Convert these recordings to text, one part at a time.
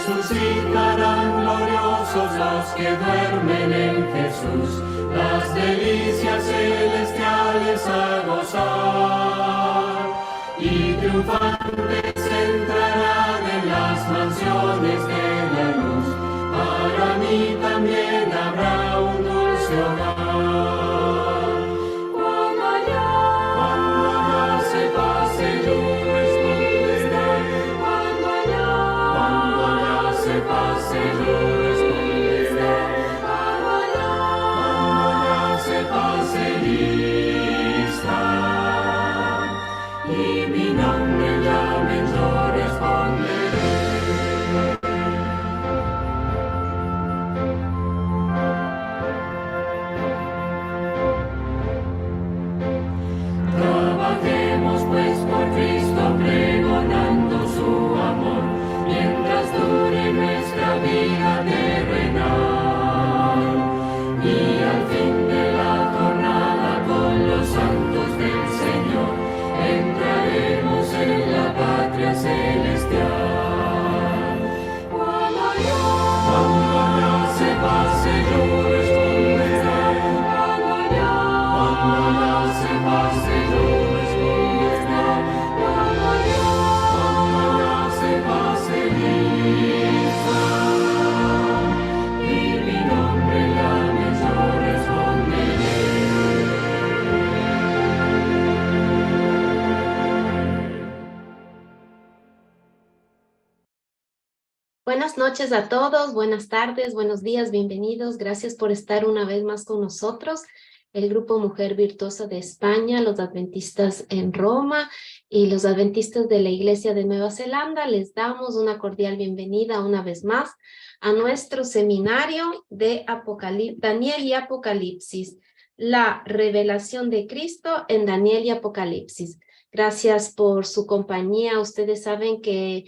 resucitarán gloriosos los que duermen en Jesús, las delicias celestiales a gozar, y triunfantes entrarán en las mansiones de la luz. Para mí también habrá un dulce hogar. Cuando allá se pase yo responderé, cuando allá se pase yo responderé, cuando allá se pase lista, y mi nombre llamen yo responderé. Trabajemos pues por Cristo pregonando su amor, mientras dure nuestra vida terrenal. Y al fin de la jornada con los santos del Señor, entraremos en la patria celestial. Cuando allá se pase yo responderé, cuando allá se pase yo responderé, cuando allá se pase lista, y mi nombre llame yo responderé. Buenas noches a todos, buenas tardes, buenos días, bienvenidos. Gracias por estar una vez más con nosotros. El Grupo Mujer Virtuosa de España, los adventistas en Roma y los adventistas de la Iglesia de Nueva Zelanda, les damos una cordial bienvenida una vez más a nuestro seminario de Daniel y Apocalipsis, la revelación de Cristo en Daniel y Apocalipsis. Gracias por su compañía. Ustedes saben que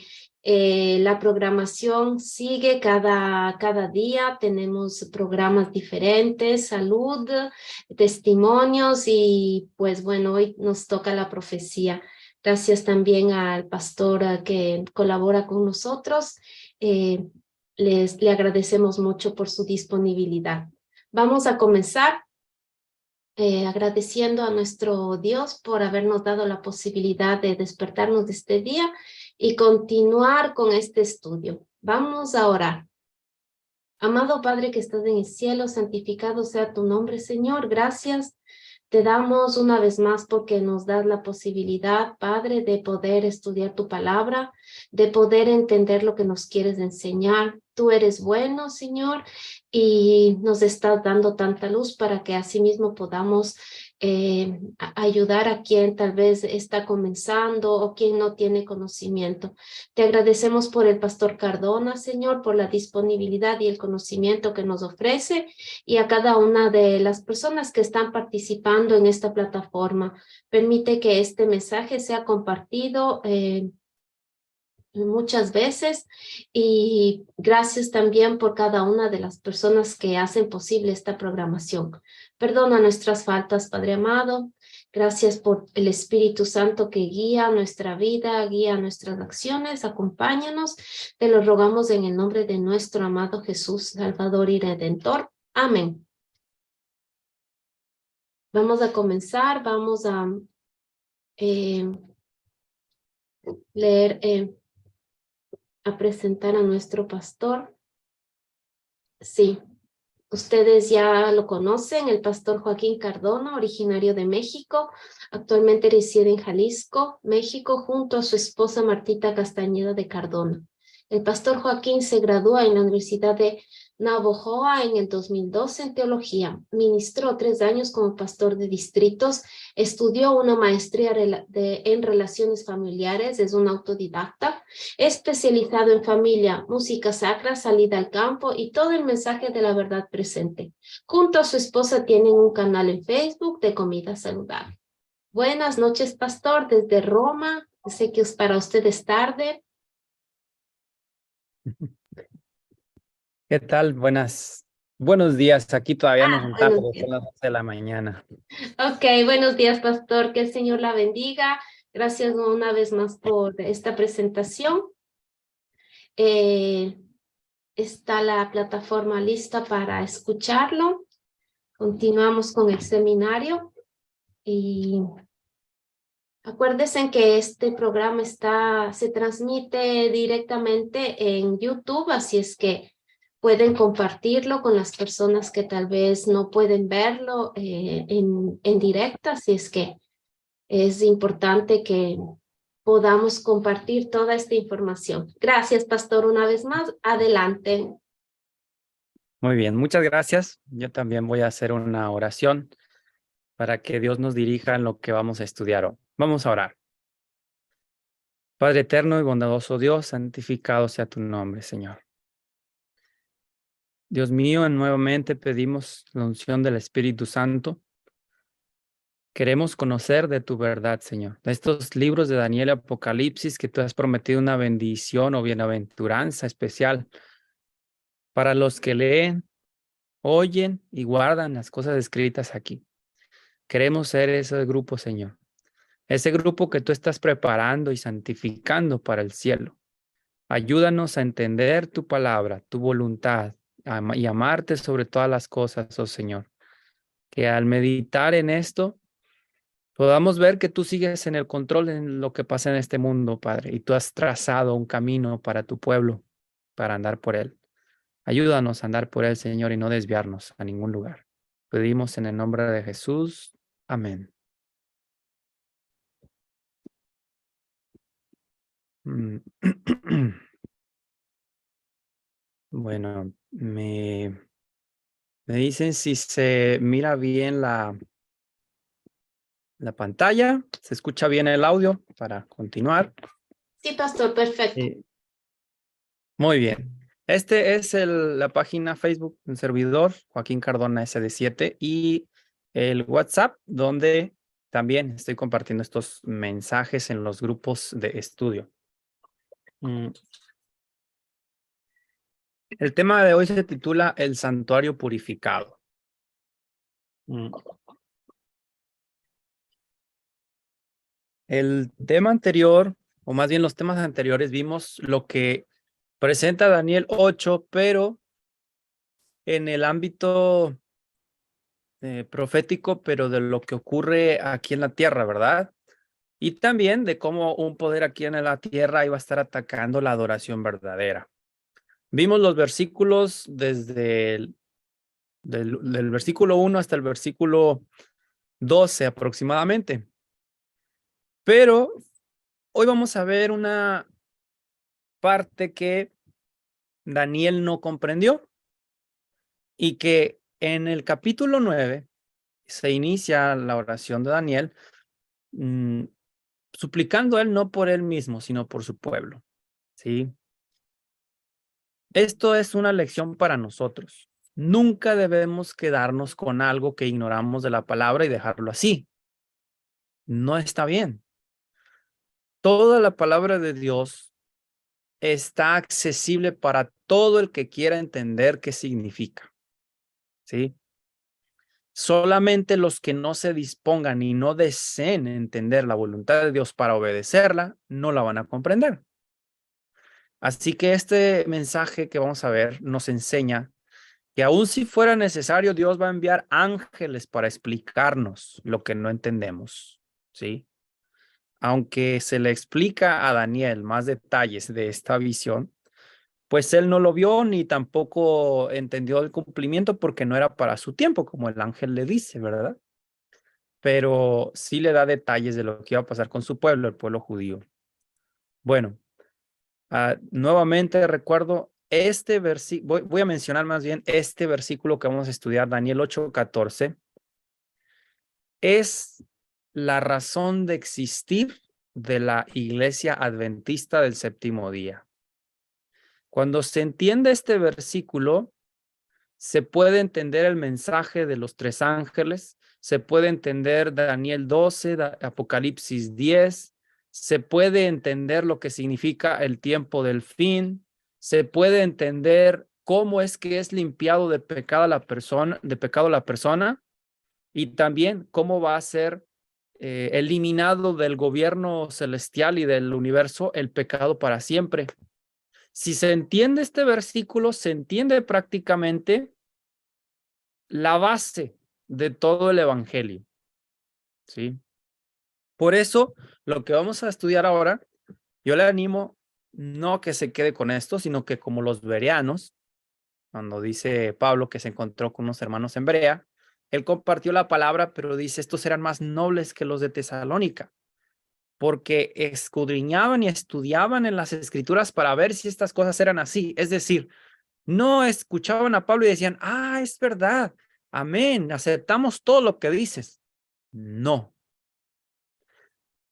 la programación sigue cada día, tenemos programas diferentes, salud, testimonios y pues bueno, hoy nos toca la profecía. Gracias también al pastor que colabora con nosotros, le agradecemos mucho por su disponibilidad. Vamos a comenzar agradeciendo a nuestro Dios por habernos dado la posibilidad de despertarnos de este día y continuar con este estudio. Vamos a orar. Amado Padre que estás en el cielo, santificado sea tu nombre, Señor. Gracias te damos una vez más porque nos das la posibilidad, Padre, de poder estudiar tu palabra, de poder entender lo que nos quieres enseñar. Tú eres bueno, Señor, y nos estás dando tanta luz para que asimismo podamos ayudar a quien tal vez está comenzando o quien no tiene conocimiento. Te agradecemos por el pastor Cardona, Señor, por la disponibilidad y el conocimiento que nos ofrece, y a cada una de las personas que están participando en esta plataforma. Permite que este mensaje sea compartido muchas veces, y gracias también por cada una de las personas que hacen posible esta programación. Perdona nuestras faltas, Padre amado. Gracias por el Espíritu Santo que guía nuestra vida, guía nuestras acciones. Acompáñanos. Te lo rogamos en el nombre de nuestro amado Jesús, Salvador y Redentor. Amén. Vamos a comenzar. Vamos a leer, a presentar a nuestro pastor. Sí, ustedes ya lo conocen, el pastor Joaquín Cardona, originario de México. Actualmente reside en Jalisco, México, junto a su esposa Martita Castañeda de Cardona. El pastor Joaquín se gradúa en la Universidad de Navojoa en el 2012 en teología. Ministró 3 años como pastor de distritos. Estudió una maestría en relaciones familiares. Es un autodidacta, especializado en familia, música sacra, salida al campo y todo el mensaje de la verdad presente. Junto a su esposa tienen un canal en Facebook de comida saludable. Buenas noches, pastor, desde Roma. Sé que para usted es tarde. ¿Qué tal? Buenos días. Aquí todavía no son tarde, son las 11 de la mañana. Ok, buenos días, pastor. Que el Señor la bendiga. Gracias una vez más por esta presentación. está la plataforma lista para escucharlo. Continuamos con el seminario y acuérdense que este programa se transmite directamente en YouTube, así es que pueden compartirlo con las personas que tal vez no pueden verlo en directo, así es que es importante que podamos compartir toda esta información. Gracias, pastor, una vez más. Adelante. Muy bien, muchas gracias. Yo también voy a hacer una oración para que Dios nos dirija en lo que vamos a estudiar hoy. Vamos a orar. Padre eterno y bondadoso Dios, santificado sea tu nombre, Señor. Dios mío, nuevamente pedimos la unción del Espíritu Santo. Queremos conocer de tu verdad, Señor. De estos libros de Daniel y Apocalipsis que tú has prometido una bendición o bienaventuranza especial para los que leen, oyen y guardan las cosas escritas aquí. Queremos ser ese grupo, Señor. Ese grupo que tú estás preparando y santificando para el cielo. Ayúdanos a entender tu palabra, tu voluntad y amarte sobre todas las cosas, oh Señor. Que al meditar en esto, podamos ver que tú sigues en el control en lo que pasa en este mundo, Padre, y tú has trazado un camino para tu pueblo, para andar por él. Ayúdanos a andar por él, Señor, y no desviarnos a ningún lugar. Pedimos en el nombre de Jesús. Amén. Bueno, me dicen si se mira bien la pantalla, se escucha bien el audio para continuar. Sí, pastor, perfecto. Muy bien. Este es la página Facebook del servidor Joaquín Cardona SD7 y el WhatsApp donde también estoy compartiendo estos mensajes en los grupos de estudio. El tema de hoy se titula El Santuario Purificado. El tema anterior, o más bien los temas anteriores, vimos lo que presenta Daniel 8, pero en el ámbito profético, pero de lo que ocurre aquí en la tierra, ¿verdad? Y también de cómo un poder aquí en la tierra iba a estar atacando la adoración verdadera. Vimos los versículos desde del versículo 1 hasta el versículo 12 aproximadamente. Pero hoy vamos a ver una parte que Daniel no comprendió y que en el capítulo 9 se inicia la oración de Daniel suplicando a él no por él mismo, sino por su pueblo. ¿Sí? Esto es una lección para nosotros. Nunca debemos quedarnos con algo que ignoramos de la palabra y dejarlo así. No está bien. Toda la palabra de Dios está accesible para todo el que quiera entender qué significa. ¿Sí? Solamente los que no se dispongan y no deseen entender la voluntad de Dios para obedecerla, no la van a comprender. Así que este mensaje que vamos a ver nos enseña que aun si fuera necesario, Dios va a enviar ángeles para explicarnos lo que no entendemos, ¿sí? Aunque se le explica a Daniel más detalles de esta visión, pues él no lo vio ni tampoco entendió el cumplimiento porque no era para su tiempo, como el ángel le dice, ¿verdad? Pero sí le da detalles de lo que iba a pasar con su pueblo, el pueblo judío. Bueno, nuevamente recuerdo este versículo, voy a mencionar más bien este versículo que vamos a estudiar, Daniel 8:14, es la razón de existir de la iglesia adventista del séptimo día. Cuando se entiende este versículo, se puede entender el mensaje de los tres ángeles, se puede entender Daniel 12, Apocalipsis 10, se puede entender lo que significa el tiempo del fin, se puede entender cómo es que es limpiado de pecado la persona, y también cómo va a ser eliminado del gobierno celestial y del universo el pecado para siempre. Si se entiende este versículo, se entiende prácticamente la base de todo el evangelio, ¿sí? Por eso, lo que vamos a estudiar ahora, yo le animo no que se quede con esto, sino que como los bereanos, cuando dice Pablo que se encontró con unos hermanos en Berea, él compartió la palabra, pero dice, estos eran más nobles que los de Tesalónica, porque escudriñaban y estudiaban en las escrituras para ver si estas cosas eran así. Es decir, no escuchaban a Pablo y decían, ah, es verdad, amén, aceptamos todo lo que dices. No.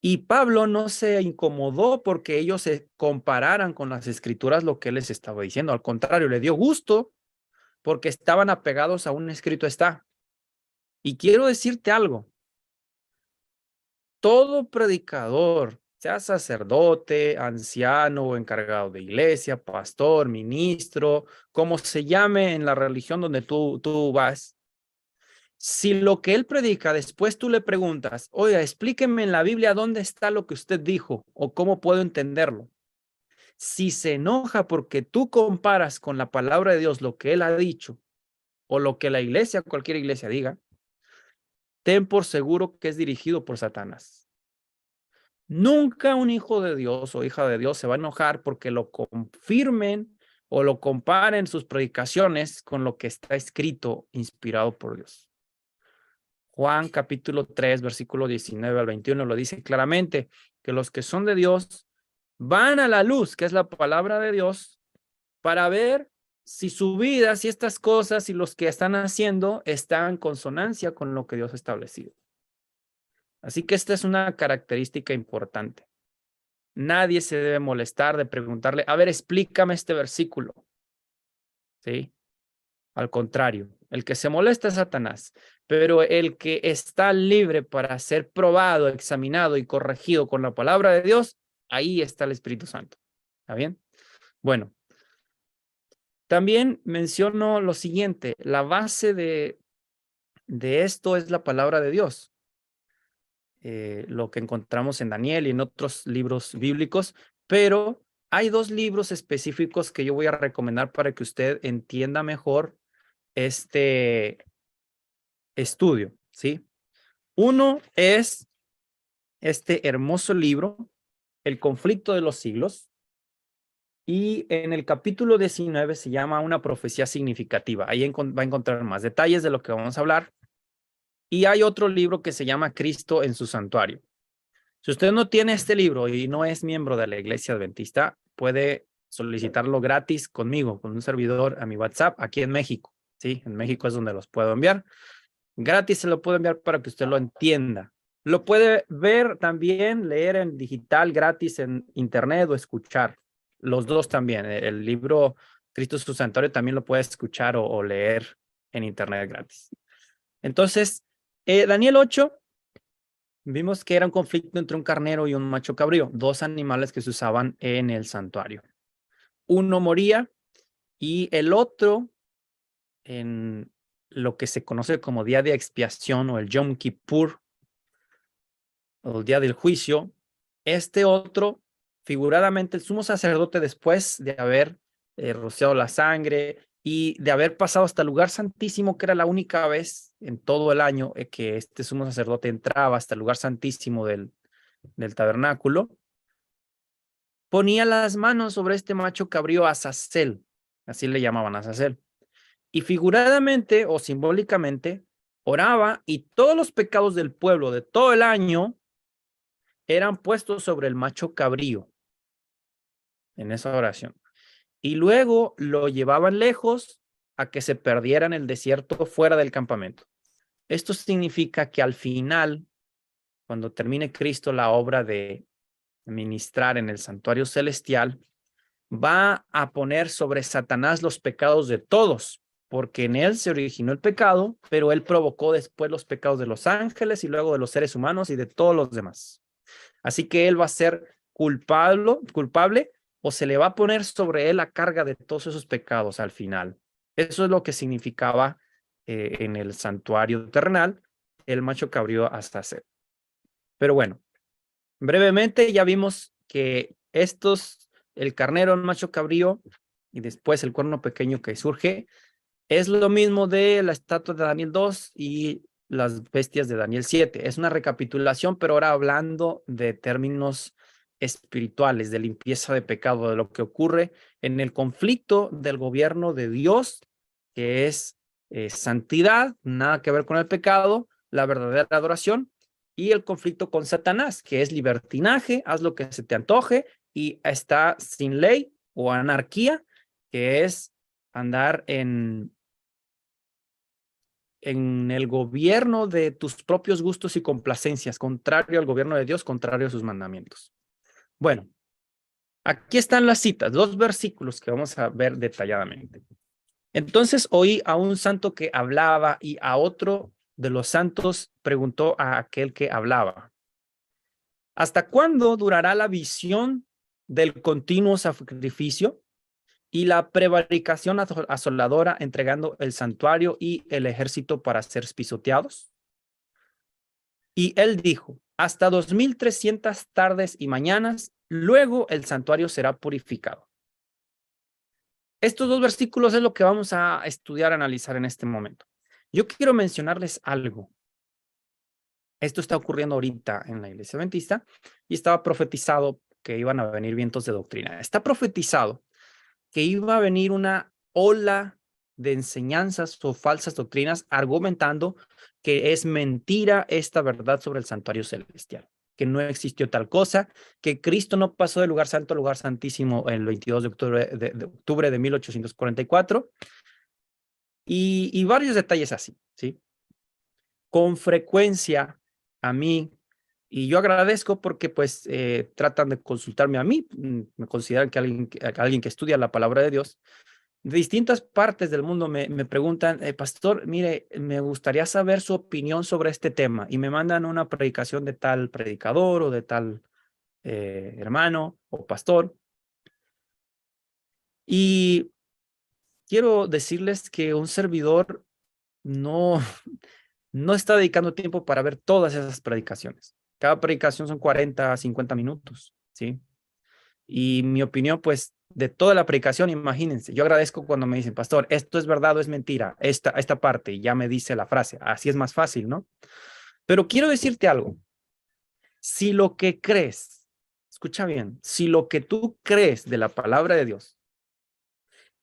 Y Pablo no se incomodó porque ellos se compararan con las escrituras lo que él les estaba diciendo. Al contrario, le dio gusto porque estaban apegados a un escrito está. Y quiero decirte algo. Todo predicador, sea sacerdote, anciano o encargado de iglesia, pastor, ministro, como se llame en la religión donde tú vas, si lo que él predica después tú le preguntas, oiga, explíqueme en la Biblia dónde está lo que usted dijo o cómo puedo entenderlo. Si se enoja porque tú comparas con la palabra de Dios lo que él ha dicho o lo que la iglesia, cualquier iglesia diga, ten por seguro que es dirigido por Satanás. Nunca un hijo de Dios o hija de Dios se va a enojar porque lo confirmen o lo comparen sus predicaciones con lo que está escrito, inspirado por Dios. Juan capítulo 3, versículo 19 al 21 lo dice claramente, que los que son de Dios van a la luz, que es la palabra de Dios, para ver si su vida, si estas cosas y los que están haciendo están en consonancia con lo que Dios ha establecido. Así que esta es una característica importante. Nadie se debe molestar de preguntarle, a ver, explícame este versículo. ¿Sí? Al contrario, el que se molesta es Satanás, pero el que está libre para ser probado, examinado y corregido con la palabra de Dios, ahí está el Espíritu Santo. ¿Está bien? Bueno, también menciono lo siguiente, la base de esto es la palabra de Dios. Lo que encontramos en Daniel y en otros libros bíblicos, pero hay dos libros específicos que yo voy a recomendar para que usted entienda mejor este estudio, ¿sí? Uno es este hermoso libro, El conflicto de los siglos, y en el capítulo 19 se llama Una profecía significativa. Ahí va a encontrar más detalles de lo que vamos a hablar. Y hay otro libro que se llama Cristo en su santuario. Si usted no tiene este libro y no es miembro de la Iglesia Adventista, puede solicitarlo gratis conmigo, con un servidor a mi WhatsApp aquí en México. Sí, en México es donde los puedo enviar. Gratis se lo puedo enviar para que usted lo entienda. Lo puede ver también, leer en digital gratis en internet o escuchar. Los dos también. El libro Cristo su santuario también lo puede escuchar o leer en internet gratis. Entonces, Daniel 8, vimos que era un conflicto entre un carnero y un macho cabrío, dos animales que se usaban en el santuario. Uno moría y el otro, en lo que se conoce como día de expiación o el Yom Kippur, o el día del juicio, este otro, figuradamente, el sumo sacerdote, después de haber rociado la sangre y de haber pasado hasta el lugar santísimo, que era la única vez en todo el año que este sumo sacerdote entraba hasta el lugar santísimo del tabernáculo, ponía las manos sobre este macho cabrío Azazel, así le llamaban Azazel, y figuradamente o simbólicamente oraba y todos los pecados del pueblo de todo el año eran puestos sobre el macho cabrío en esa oración. Y luego lo llevaban lejos a que se perdiera en el desierto fuera del campamento. Esto significa que al final, cuando termine Cristo la obra de ministrar en el santuario celestial, va a poner sobre Satanás los pecados de todos, porque en él se originó el pecado, pero él provocó después los pecados de los ángeles y luego de los seres humanos y de todos los demás. Así que él va a ser culpable o se le va a poner sobre él la carga de todos esos pecados al final. Eso es lo que significaba en el santuario terrenal el macho cabrío Azazel. Pero bueno, brevemente ya vimos que estos el carnero, el macho cabrío, y después el cuerno pequeño que surge, es lo mismo de la estatua de Daniel 2 y las bestias de Daniel 7. Es una recapitulación, pero ahora hablando de términos espirituales, de limpieza de pecado, de lo que ocurre en el conflicto del gobierno de Dios, que es santidad, nada que ver con el pecado, la verdadera adoración, y el conflicto con Satanás, que es libertinaje, haz lo que se te antoje, y está sin ley o anarquía, que es andar en el gobierno de tus propios gustos y complacencias, contrario al gobierno de Dios, contrario a sus mandamientos. Bueno, aquí están las citas, 2 versículos que vamos a ver detalladamente. Entonces oí a un santo que hablaba y a otro de los santos preguntó a aquel que hablaba: ¿hasta cuándo durará la visión del continuo sacrificio y la prevaricación asoladora, entregando el santuario y el ejército para ser pisoteados? Y él dijo: hasta 2300 tardes y mañanas, luego el santuario será purificado. Estos 2 versículos es lo que vamos a estudiar, analizar en este momento. Yo quiero mencionarles algo. Esto está ocurriendo ahorita en la iglesia adventista y estaba profetizado que iban a venir vientos de doctrina. Está profetizado que iba a venir una ola de enseñanzas o falsas doctrinas argumentando que es mentira esta verdad sobre el santuario celestial, que no existió tal cosa, que Cristo no pasó del lugar santo al lugar santísimo el 22 de octubre de 1844 y varios detalles así, ¿sí? Con frecuencia a mí, y yo agradezco porque pues tratan de consultarme a mí, me consideran que alguien que estudia la palabra de Dios. De distintas partes del mundo me preguntan: pastor, mire, me gustaría saber su opinión sobre este tema, y me mandan una predicación de tal predicador o de tal hermano o pastor. Y quiero decirles que un servidor no, no está dedicando tiempo para ver todas esas predicaciones. Cada predicación son 40 a 50 minutos, ¿sí? Y mi opinión, pues, de toda la predicación, imagínense, yo agradezco cuando me dicen: pastor, esto es verdad o es mentira, esta parte, y ya me dice la frase, así es más fácil, ¿no? Pero quiero decirte algo: si lo que crees, escucha bien, si lo que tú crees de la palabra de Dios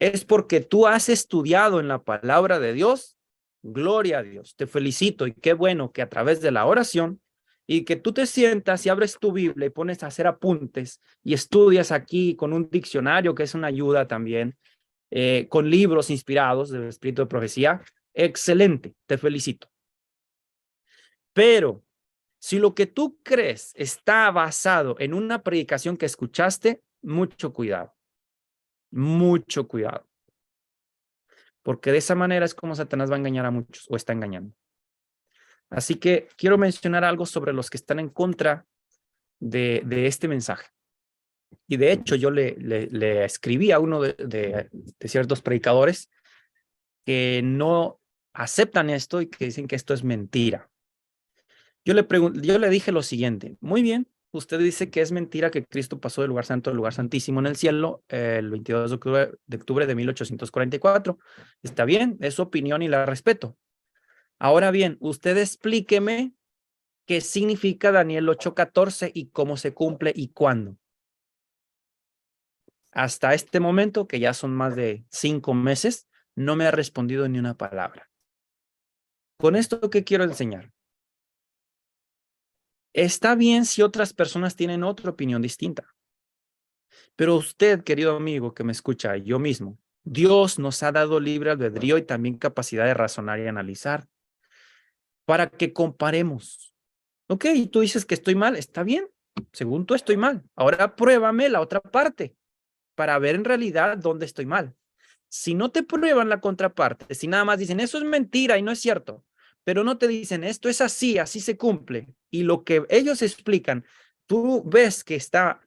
es porque tú has estudiado en la palabra de Dios, gloria a Dios, te felicito, y qué bueno que a través de la oración y que tú te sientas y abres tu Biblia y pones a hacer apuntes y estudias aquí con un diccionario, que es una ayuda también, con libros inspirados del espíritu de profecía. Excelente, te felicito. Pero si lo que tú crees está basado en una predicación que escuchaste, mucho cuidado, porque de esa manera es como Satanás va a engañar a muchos, o está engañando. Así que quiero mencionar algo sobre los que están en contra de este mensaje. Y de hecho yo le escribí a uno de ciertos predicadores que no aceptan esto y que dicen que esto es mentira. Yo le dije lo siguiente: muy bien, usted dice que es mentira que Cristo pasó del lugar santo al lugar santísimo en el cielo el 22 de octubre de 1844. Está bien, es su opinión y la respeto. Ahora bien, usted explíqueme qué significa Daniel 8:14 y cómo se cumple y cuándo. Hasta este momento, que ya son más de 5 meses, no me ha respondido ni una palabra. Con esto, ¿qué quiero enseñar? Está bien si otras personas tienen otra opinión distinta. Pero usted, querido amigo que me escucha, yo mismo, Dios nos ha dado libre albedrío y también capacidad de razonar y analizar para que comparemos. Ok, tú dices que estoy mal, está bien. Según tú estoy mal. Ahora pruébame la otra parte para ver en realidad dónde estoy mal. Si no te prueban la contraparte, si nada más dicen eso es mentira y no es cierto, pero no te dicen esto es así, así se cumple, y lo que ellos explican, tú ves que está,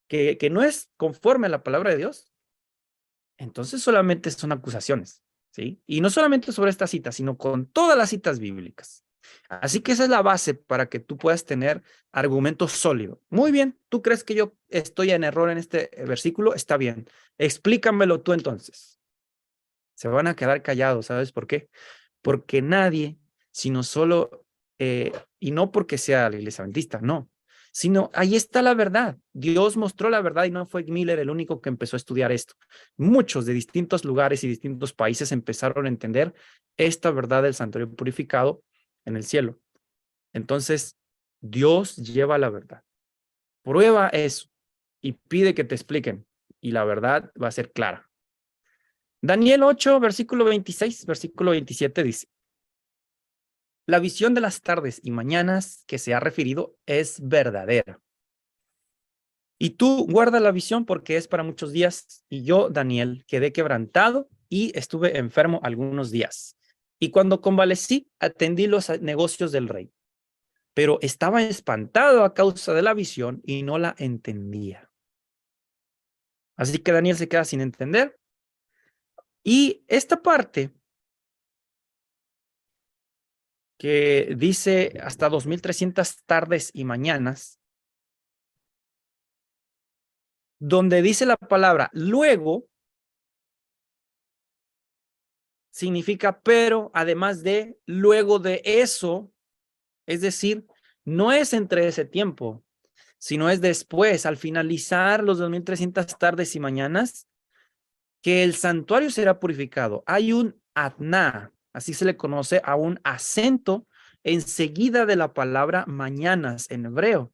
que no es conforme a la palabra de Dios, entonces solamente son acusaciones, ¿sí? Y no solamente sobre esta cita, sino con todas las citas bíblicas. Así que esa es la base para que tú puedas tener argumentos sólidos. Muy bien, ¿tú crees que yo estoy en error en este versículo? Está bien. Explícamelo tú entonces. Se van a quedar callados, ¿sabes por qué? Porque nadie, sino solo, y no porque sea la iglesia adventista, no, sino ahí está la verdad. Dios mostró la verdad y no fue Miller el único que empezó a estudiar esto. Muchos de distintos lugares y distintos países empezaron a entender esta verdad del santuario purificado en el cielo. Entonces, Dios lleva la verdad. Prueba eso y pide que te expliquen y la verdad va a ser clara. Daniel 8, versículo 26, versículo 27 dice: la visión de las tardes y mañanas que se ha referido es verdadera. Y tú guarda la visión porque es para muchos días. Y yo, Daniel, quedé quebrantado y estuve enfermo algunos días. Y cuando convalecí, atendí los negocios del rey. Pero estaba espantado a causa de la visión y no la entendía. Así que Daniel se queda sin entender. Y esta parte que dice hasta 2300 tardes y mañanas, donde dice la palabra luego, significa pero, además de, luego de eso, es decir, no es entre ese tiempo, sino es después, al finalizar los 2300 tardes y mañanas, que el santuario será purificado. Hay un atná, así se le conoce a un acento enseguida de la palabra mañanas en hebreo,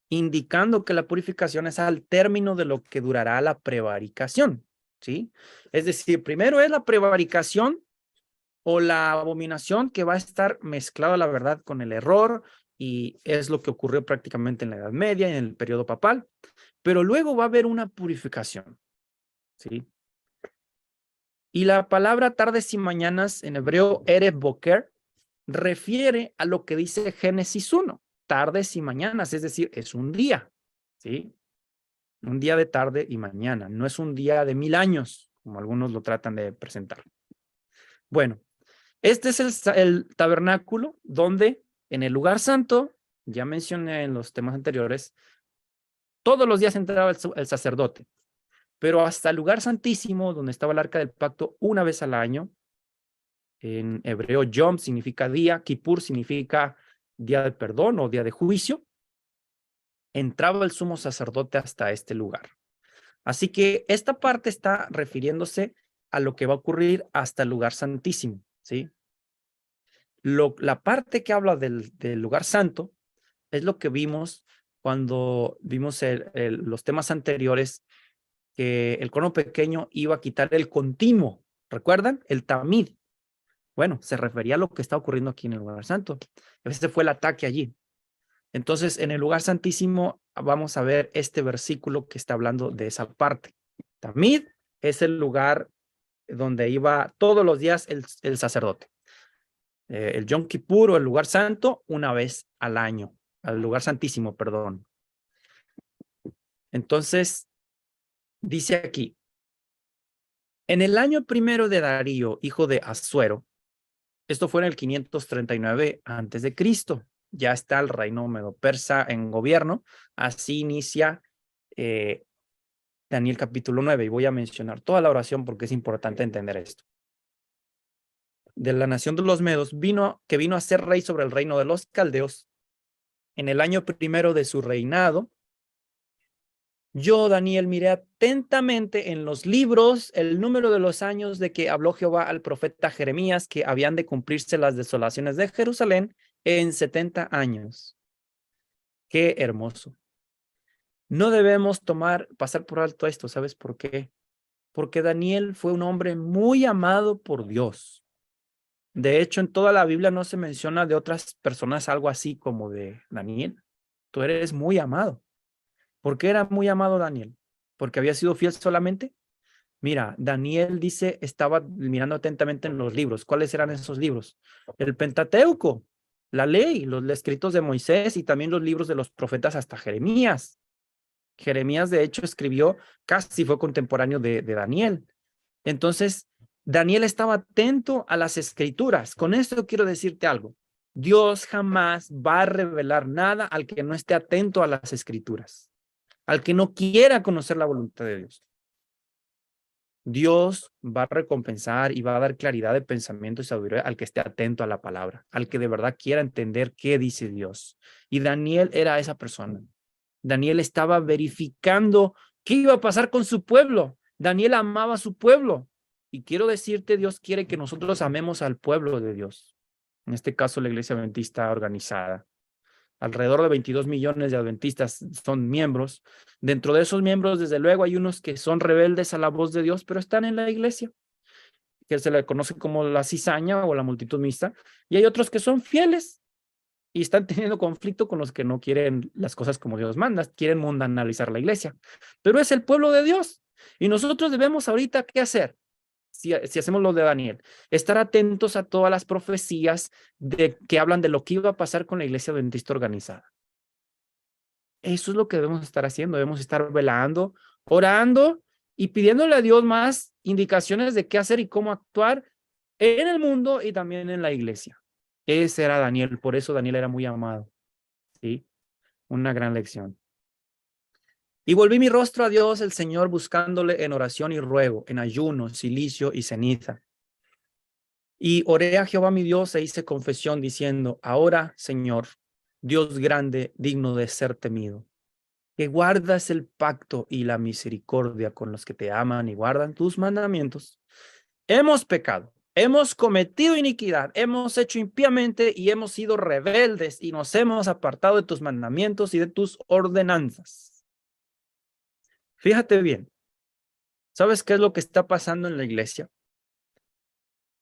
indicando que la purificación es al término de lo que durará la prevaricación, ¿sí? Es decir, primero es la prevaricación o la abominación que va a estar mezclada la verdad con el error, y es lo que ocurrió prácticamente en la Edad Media, en el periodo papal, pero luego va a haber una purificación, ¿sí? Y la palabra tardes y mañanas en hebreo, erev boker, refiere a lo que dice Génesis 1, tardes y mañanas, es decir, es un día, ¿sí? Un día de tarde y mañana, no es un día de 1000 años, como algunos lo tratan de presentar. Bueno, este es el tabernáculo donde en el lugar santo, ya mencioné en los temas anteriores, todos los días entraba el sacerdote, pero hasta el lugar santísimo, donde estaba el arca del pacto, una vez al año. En hebreo, Yom significa día, Kippur significa día de perdón o día de juicio. Entraba el sumo sacerdote hasta este lugar. Así que esta parte está refiriéndose a lo que va a ocurrir hasta el lugar santísimo, ¿sí? La parte que habla del lugar santo es lo que vimos cuando vimos los temas anteriores, que el cono pequeño iba a quitar el continuo. ¿Recuerdan? El tamid. Bueno, se refería a lo que está ocurriendo aquí en el lugar santo. Ese fue el ataque allí. Entonces, en el lugar santísimo vamos a ver este versículo que está hablando de esa parte. Tamid es el lugar donde iba todos los días el sacerdote. El Yom Kippur o el lugar santo, una vez al año. Al lugar santísimo, perdón. Entonces, dice aquí: en el año primero de Darío, hijo de Asuero, esto fue en el 539 antes de Cristo. Ya está el reino medo-persa en gobierno. Así inicia Daniel capítulo 9. Y voy a mencionar toda la oración porque es importante entender esto. De la nación de los medos, que vino a ser rey sobre el reino de los caldeos. En el año primero de su reinado, yo, Daniel, miré atentamente en los libros el número de los años de que habló Jehová al profeta Jeremías, que habían de cumplirse las desolaciones de Jerusalén en 70 años. Qué hermoso. No debemos pasar por alto esto. ¿Sabes por qué? Porque Daniel fue un hombre muy amado por Dios. De hecho, en toda la Biblia no se menciona de otras personas algo así como de Daniel. Tú eres muy amado. ¿Por qué era muy amado Daniel? ¿Porque había sido fiel solamente? Mira, Daniel dice, estaba mirando atentamente en los libros. ¿Cuáles eran esos libros? El Pentateuco, la ley, los escritos de Moisés y también los libros de los profetas hasta Jeremías. Jeremías, de hecho, escribió, casi fue contemporáneo de Daniel. Entonces, Daniel estaba atento a las escrituras. Con esto quiero decirte algo. Dios jamás va a revelar nada al que no esté atento a las escrituras, al que no quiera conocer la voluntad de Dios. Dios va a recompensar y va a dar claridad de pensamiento y sabiduría al que esté atento a la palabra, al que de verdad quiera entender qué dice Dios. Y Daniel era esa persona. Daniel estaba verificando qué iba a pasar con su pueblo. Daniel amaba a su pueblo. Y quiero decirte, Dios quiere que nosotros amemos al pueblo de Dios. En este caso, la iglesia adventista organizada. Alrededor de 22 millones de adventistas son miembros. Dentro de esos miembros, desde luego, hay unos que son rebeldes a la voz de Dios, pero están en la iglesia, que se le conoce como la cizaña o la multitud mixta. Y hay otros que son fieles y están teniendo conflicto con los que no quieren las cosas como Dios manda, quieren mundanalizar la iglesia. Pero es el pueblo de Dios. Y nosotros debemos ahorita, ¿qué hacer? Si hacemos lo de Daniel, estar atentos a todas las profecías que hablan de lo que iba a pasar con la iglesia adventista organizada. Eso es lo que debemos estar haciendo. Debemos estar velando, orando y pidiéndole a Dios más indicaciones de qué hacer y cómo actuar en el mundo y también en la iglesia. Ese era Daniel, por eso Daniel era muy amado. ¿Sí? Una gran lección. Y volví mi rostro a Dios, el Señor, buscándole en oración y ruego, en ayuno, silicio y ceniza. Y oré a Jehová mi Dios e hice confesión diciendo, ahora, Señor, Dios grande, digno de ser temido, que guardas el pacto y la misericordia con los que te aman y guardan tus mandamientos. Hemos pecado, hemos cometido iniquidad, hemos hecho impíamente y hemos sido rebeldes y nos hemos apartado de tus mandamientos y de tus ordenanzas. Fíjate bien, ¿sabes qué es lo que está pasando en la iglesia?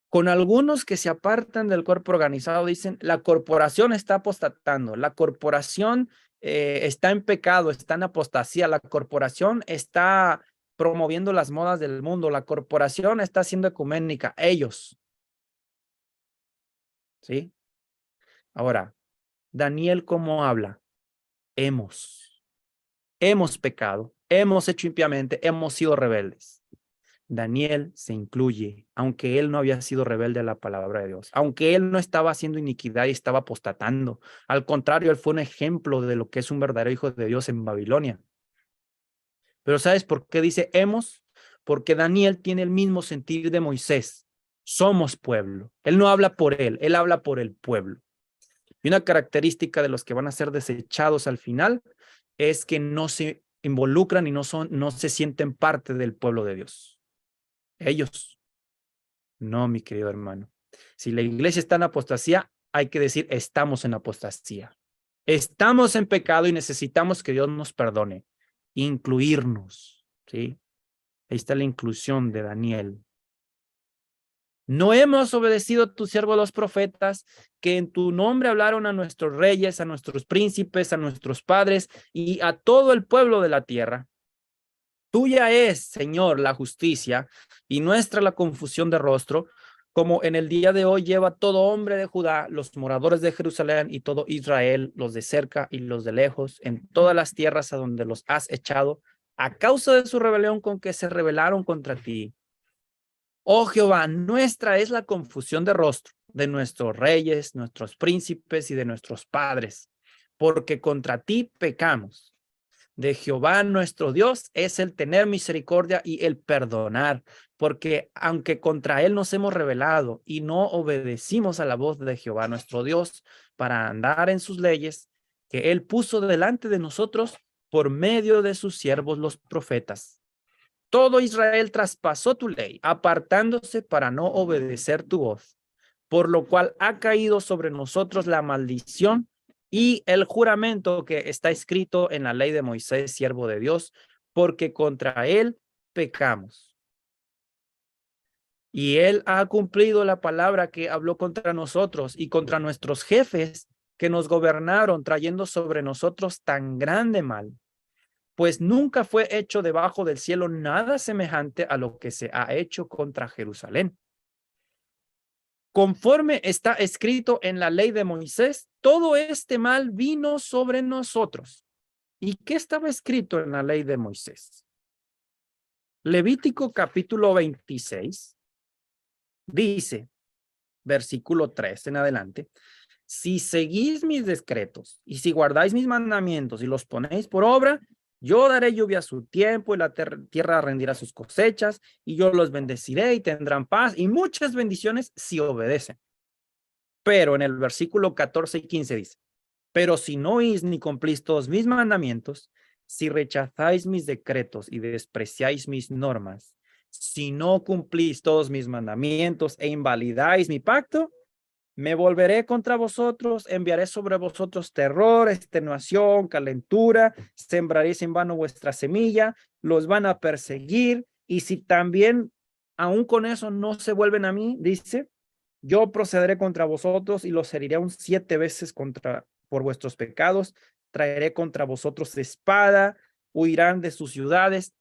Con algunos que se apartan del cuerpo organizado dicen, la corporación está apostatando, la corporación está en pecado, está en apostasía, la corporación está promoviendo las modas del mundo, la corporación está siendo ecuménica, ellos. ¿Sí? Ahora, Daniel, ¿cómo habla? Hemos pecado, hemos hecho impíamente, hemos sido rebeldes. Daniel se incluye, aunque él no había sido rebelde a la palabra de Dios, aunque él no estaba haciendo iniquidad y estaba apostatando. Al contrario, él fue un ejemplo de lo que es un verdadero hijo de Dios en Babilonia. Pero ¿sabes por qué dice hemos? Porque Daniel tiene el mismo sentir de Moisés. Somos pueblo. Él no habla por él habla por el pueblo. Y una característica de los que van a ser desechados al final es que no se involucran y no se sienten parte del pueblo de Dios. Ellos. No, mi querido hermano. Si la iglesia está en apostasía, hay que decir, estamos en apostasía. Estamos en pecado y necesitamos que Dios nos perdone. Incluirnos, ¿sí? Ahí está la inclusión de Daniel. No hemos obedecido a tus siervos los profetas, que en tu nombre hablaron a nuestros reyes, a nuestros príncipes, a nuestros padres y a todo el pueblo de la tierra. Tuya es, Señor, la justicia y nuestra la confusión de rostro, como en el día de hoy lleva todo hombre de Judá, los moradores de Jerusalén y todo Israel, los de cerca y los de lejos, en todas las tierras a donde los has echado, a causa de su rebelión con que se rebelaron contra ti. Oh Jehová, nuestra es la confusión de rostro de nuestros reyes, nuestros príncipes y de nuestros padres, porque contra ti pecamos. De Jehová nuestro Dios es el tener misericordia y el perdonar, porque aunque contra él nos hemos rebelado y no obedecimos a la voz de Jehová nuestro Dios para andar en sus leyes, que él puso delante de nosotros por medio de sus siervos los profetas. Todo Israel traspasó tu ley, apartándose para no obedecer tu voz, por lo cual ha caído sobre nosotros la maldición y el juramento que está escrito en la ley de Moisés, siervo de Dios, porque contra él pecamos. Y él ha cumplido la palabra que habló contra nosotros y contra nuestros jefes que nos gobernaron, trayendo sobre nosotros tan grande mal. Pues nunca fue hecho debajo del cielo nada semejante a lo que se ha hecho contra Jerusalén. Conforme está escrito en la ley de Moisés, todo este mal vino sobre nosotros. ¿Y qué estaba escrito en la ley de Moisés? Levítico capítulo 26 dice, versículo 3 en adelante, si seguís mis decretos y si guardáis mis mandamientos y los ponéis por obra, yo daré lluvia a su tiempo y la tierra rendirá sus cosechas y yo los bendeciré y tendrán paz y muchas bendiciones si obedecen. Pero en el versículo 14 y 15 dice, pero si no oís ni cumplís todos mis mandamientos, si rechazáis mis decretos y despreciáis mis normas, si no cumplís todos mis mandamientos e invalidáis mi pacto, me volveré contra vosotros, enviaré sobre vosotros terror, extenuación, calentura, sembraréis en vano vuestra semilla, los van a perseguir, y si también aún con eso no se vuelven a mí, dice, yo procederé contra vosotros y los heriré aún 7 veces por vuestros pecados, traeré contra vosotros espada, huirán de sus ciudades.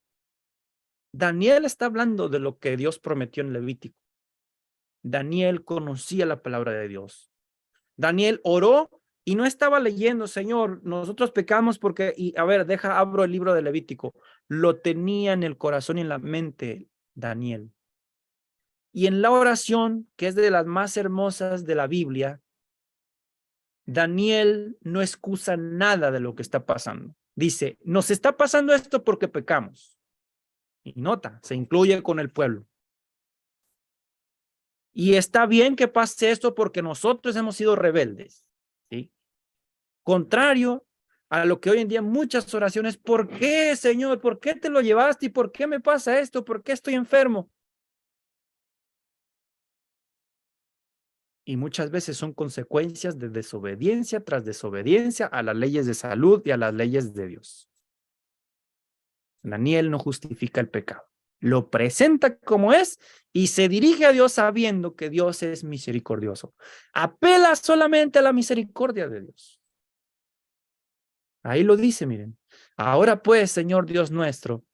Daniel está hablando de lo que Dios prometió en Levítico. Daniel conocía la palabra de Dios. Daniel oró y no estaba leyendo, Señor, nosotros pecamos porque, y a ver, abro el libro de Levítico. Lo tenía en el corazón y en la mente Daniel. Y en la oración, que es de las más hermosas de la Biblia, Daniel no excusa nada de lo que está pasando. Dice, nos está pasando esto porque pecamos. Y nota, se incluye con el pueblo. Y está bien que pase esto porque nosotros hemos sido rebeldes, ¿sí? Contrario a lo que hoy en día muchas oraciones, ¿por qué, Señor? ¿Por qué te lo llevaste? ¿Y por qué me pasa esto? ¿Por qué estoy enfermo? Y muchas veces son consecuencias de desobediencia tras desobediencia a las leyes de salud y a las leyes de Dios. Daniel no justifica el pecado. Lo presenta como es y se dirige a Dios sabiendo que Dios es misericordioso. Apela solamente a la misericordia de Dios. Ahí lo dice, miren. Ahora pues, Señor Dios nuestro,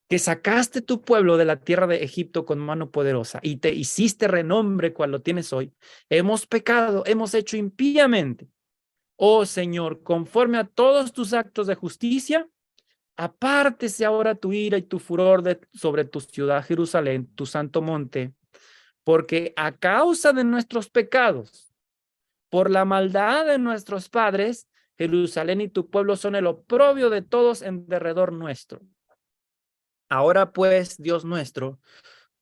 que sacaste tu pueblo de la tierra de Egipto con mano poderosa y te hiciste renombre cual lo tienes hoy, hemos pecado, hemos hecho impíamente. Oh Señor, conforme a todos tus actos de justicia, apártese ahora tu ira y tu furor sobre tu ciudad Jerusalén, tu santo monte, porque a causa de nuestros pecados, por la maldad de nuestros padres, Jerusalén y tu pueblo son el oprobio de todos en derredor nuestro. Ahora pues, Dios nuestro,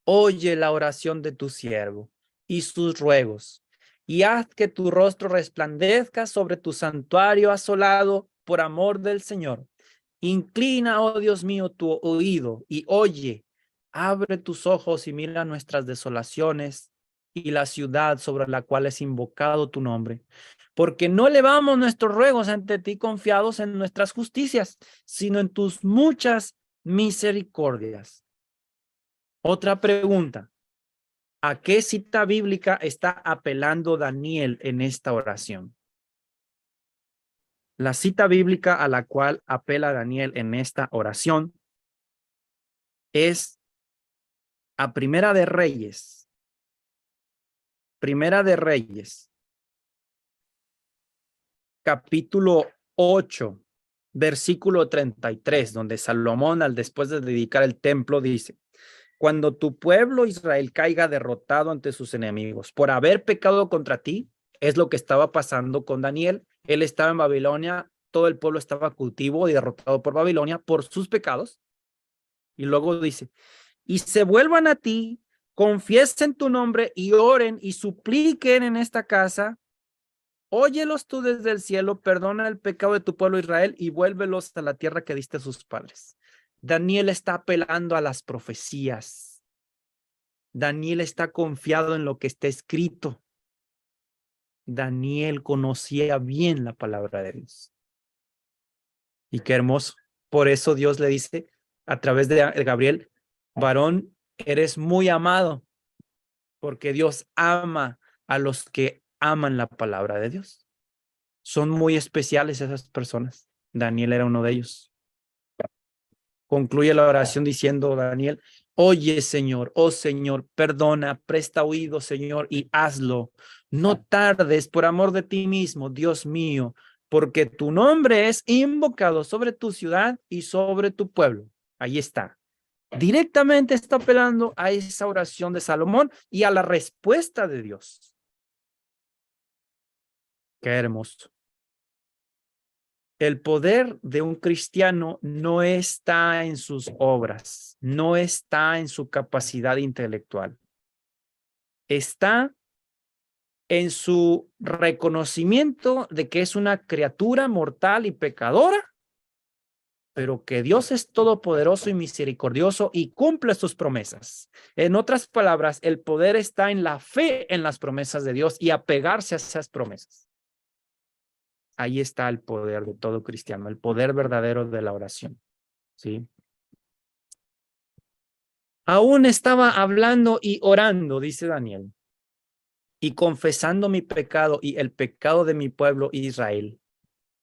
oye la oración de tu siervo y sus ruegos, y haz que tu rostro resplandezca sobre tu santuario asolado por amor del Señor. Inclina, oh Dios mío, tu oído y oye, abre tus ojos y mira nuestras desolaciones y la ciudad sobre la cual es invocado tu nombre. Porque no elevamos nuestros ruegos ante ti confiados en nuestras justicias, sino en tus muchas misericordias. Otra pregunta. ¿A qué cita bíblica está apelando Daniel en esta oración? La cita bíblica a la cual apela Daniel en esta oración es a Primera de Reyes. Primera de Reyes, capítulo 8, versículo 33, donde Salomón, después de dedicar el templo, dice: cuando tu pueblo Israel caiga derrotado ante sus enemigos por haber pecado contra ti, es lo que estaba pasando con Daniel. Él estaba en Babilonia, todo el pueblo estaba cautivo y derrotado por Babilonia por sus pecados. Y luego dice, y se vuelvan a ti, confiesen tu nombre y oren y supliquen en esta casa. Óyelos tú desde el cielo, perdona el pecado de tu pueblo Israel y vuélvelos a la tierra que diste a sus padres. Daniel está apelando a las profecías. Daniel está confiado en lo que está escrito. Daniel conocía bien la palabra de Dios. Y qué hermoso. Por eso Dios le dice a través de Gabriel, varón, eres muy amado, porque Dios ama a los que aman la palabra de Dios. Son muy especiales esas personas. Daniel era uno de ellos. Concluye la oración diciendo Daniel, oye Señor, oh Señor, perdona, presta oído Señor y hazlo. No tardes por amor de ti mismo, Dios mío, porque tu nombre es invocado sobre tu ciudad y sobre tu pueblo. Ahí está. Directamente está apelando a esa oración de Salomón y a la respuesta de Dios. Qué hermoso. El poder de un cristiano no está en sus obras, no está en su capacidad intelectual. Está en su reconocimiento de que es una criatura mortal y pecadora, pero que Dios es todopoderoso y misericordioso y cumple sus promesas. En otras palabras, el poder está en la fe en las promesas de Dios y apegarse a esas promesas. Ahí está el poder de todo cristiano, el poder verdadero de la oración. ¿Sí? Aún estaba hablando y orando, dice Daniel, y confesando mi pecado y el pecado de mi pueblo Israel.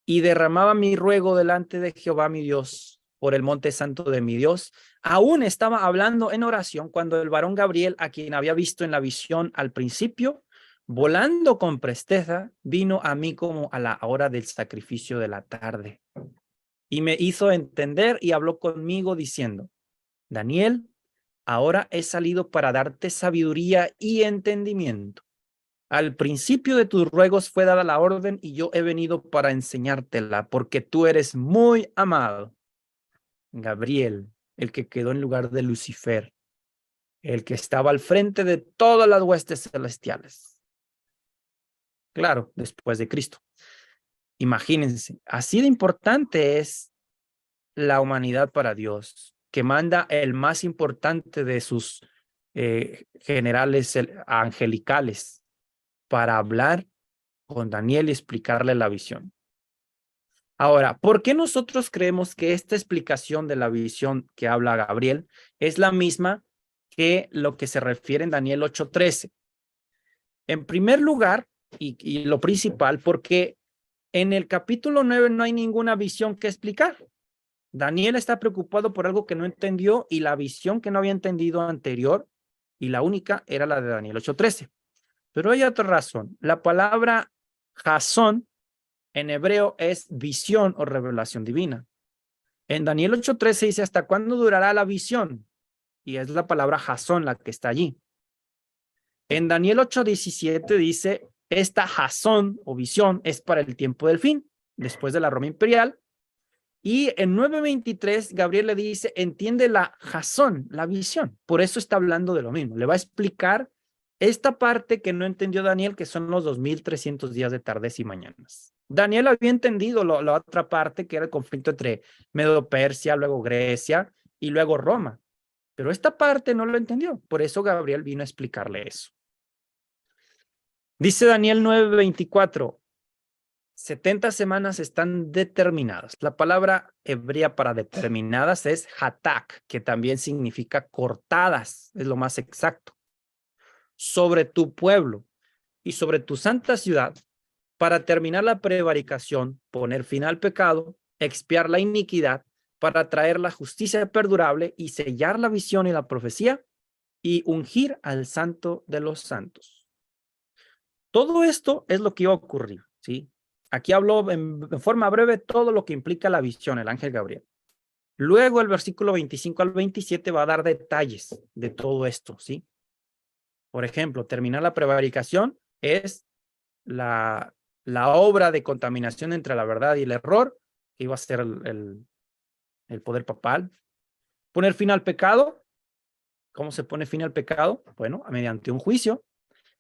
Y derramaba mi ruego delante de Jehová mi Dios por el monte santo de mi Dios. Aún estaba hablando en oración cuando el varón Gabriel, a quien había visto en la visión al principio, volando con presteza, vino a mí como a la hora del sacrificio de la tarde. Y me hizo entender y habló conmigo diciendo, Daniel, ahora he salido para darte sabiduría y entendimiento. Al principio de tus ruegos fue dada la orden y yo he venido para enseñártela, porque tú eres muy amado. Gabriel, el que quedó en lugar de Lucifer, el que estaba al frente de todas las huestes celestiales. Claro, después de Cristo. Imagínense, así de importante es la humanidad para Dios, que manda el más importante de sus generales angelicales para hablar con Daniel y explicarle la visión. Ahora, ¿por qué nosotros creemos que esta explicación de la visión que habla Gabriel es la misma que lo que se refiere en Daniel 8:13? En primer lugar, y lo principal, porque en el capítulo 9 no hay ninguna visión que explicar. Daniel está preocupado por algo que no entendió y la visión que no había entendido anterior, y la única era la de Daniel 8:13. Pero hay otra razón. La palabra jasón en hebreo es visión o revelación divina. En Daniel 8:13 dice, ¿hasta cuándo durará la visión? Y es la palabra jasón la que está allí. En Daniel 8:17 dice, esta jasón o visión es para el tiempo del fin, después de la Roma imperial. Y en 9:23 Gabriel le dice, entiende la jasón, la visión. Por eso está hablando de lo mismo. Le va a explicar esta parte que no entendió Daniel, que son los 2300 días de tardes y mañanas. Daniel había entendido la otra parte, que era el conflicto entre Medo-Persia, luego Grecia y luego Roma. Pero esta parte no lo entendió. Por eso Gabriel vino a explicarle eso. Dice Daniel 9:24. 70 semanas están determinadas. La palabra hebrea para determinadas es hatak, que también significa cortadas, es lo más exacto. Sobre tu pueblo y sobre tu santa ciudad, para terminar la prevaricación, poner fin al pecado, expiar la iniquidad, para traer la justicia perdurable y sellar la visión y la profecía y ungir al santo de los santos. Todo esto es lo que iba a ocurrir, ¿sí? Aquí habló en forma breve todo lo que implica la visión, el ángel Gabriel. Luego el versículo 25 al 27 va a dar detalles de todo esto, ¿sí? Por ejemplo, terminar la prevaricación es la obra de contaminación entre la verdad y el error, que iba a ser el poder papal. Poner fin al pecado. ¿Cómo se pone fin al pecado? Bueno, mediante un juicio.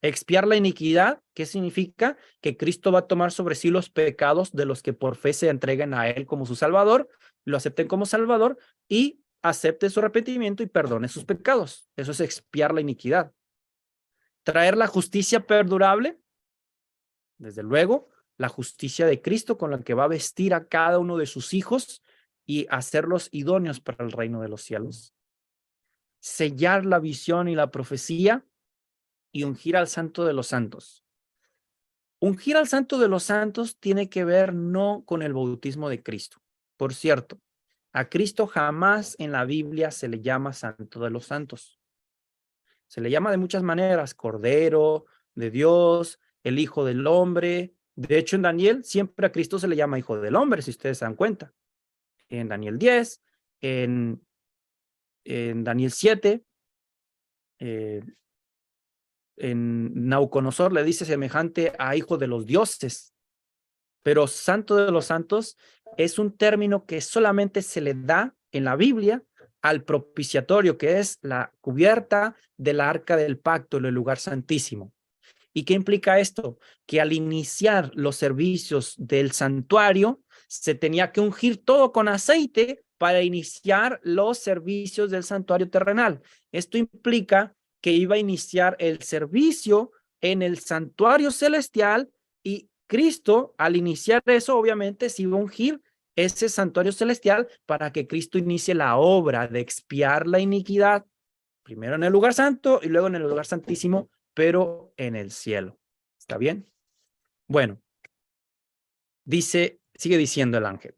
Expiar la iniquidad, ¿qué significa? Que Cristo va a tomar sobre sí los pecados de los que por fe se entreguen a Él como su Salvador, lo acepten como Salvador y acepte su arrepentimiento y perdone sus pecados. Eso es expiar la iniquidad. Traer la justicia perdurable, desde luego, la justicia de Cristo con la que va a vestir a cada uno de sus hijos y hacerlos idóneos para el reino de los cielos. Sellar la visión y la profecía y ungir al santo de los santos. Ungir al santo de los santos tiene que ver no con el bautismo de Cristo. Por cierto, a Cristo jamás en la Biblia se le llama santo de los santos. Se le llama de muchas maneras, Cordero de Dios, el Hijo del Hombre. De hecho, en Daniel siempre a Cristo se le llama Hijo del Hombre, si ustedes se dan cuenta. En Daniel 10, en Daniel 7, en Nauconosor le dice semejante a hijo de los dioses. pero Santo de los Santos es un término que solamente se le da en la Biblia al propiciatorio, que es la cubierta del arca del pacto, el lugar santísimo. ¿Y qué implica esto? Que al iniciar los servicios del santuario, se tenía que ungir todo con aceite para iniciar los servicios del santuario terrenal. Esto implica que iba a iniciar el servicio en el santuario celestial y Cristo, al iniciar eso, obviamente se iba a ungir ese santuario celestial para que Cristo inicie la obra de expiar la iniquidad, primero en el lugar santo y luego en el lugar santísimo, pero en el cielo. ¿Está bien? Bueno, sigue diciendo el ángel.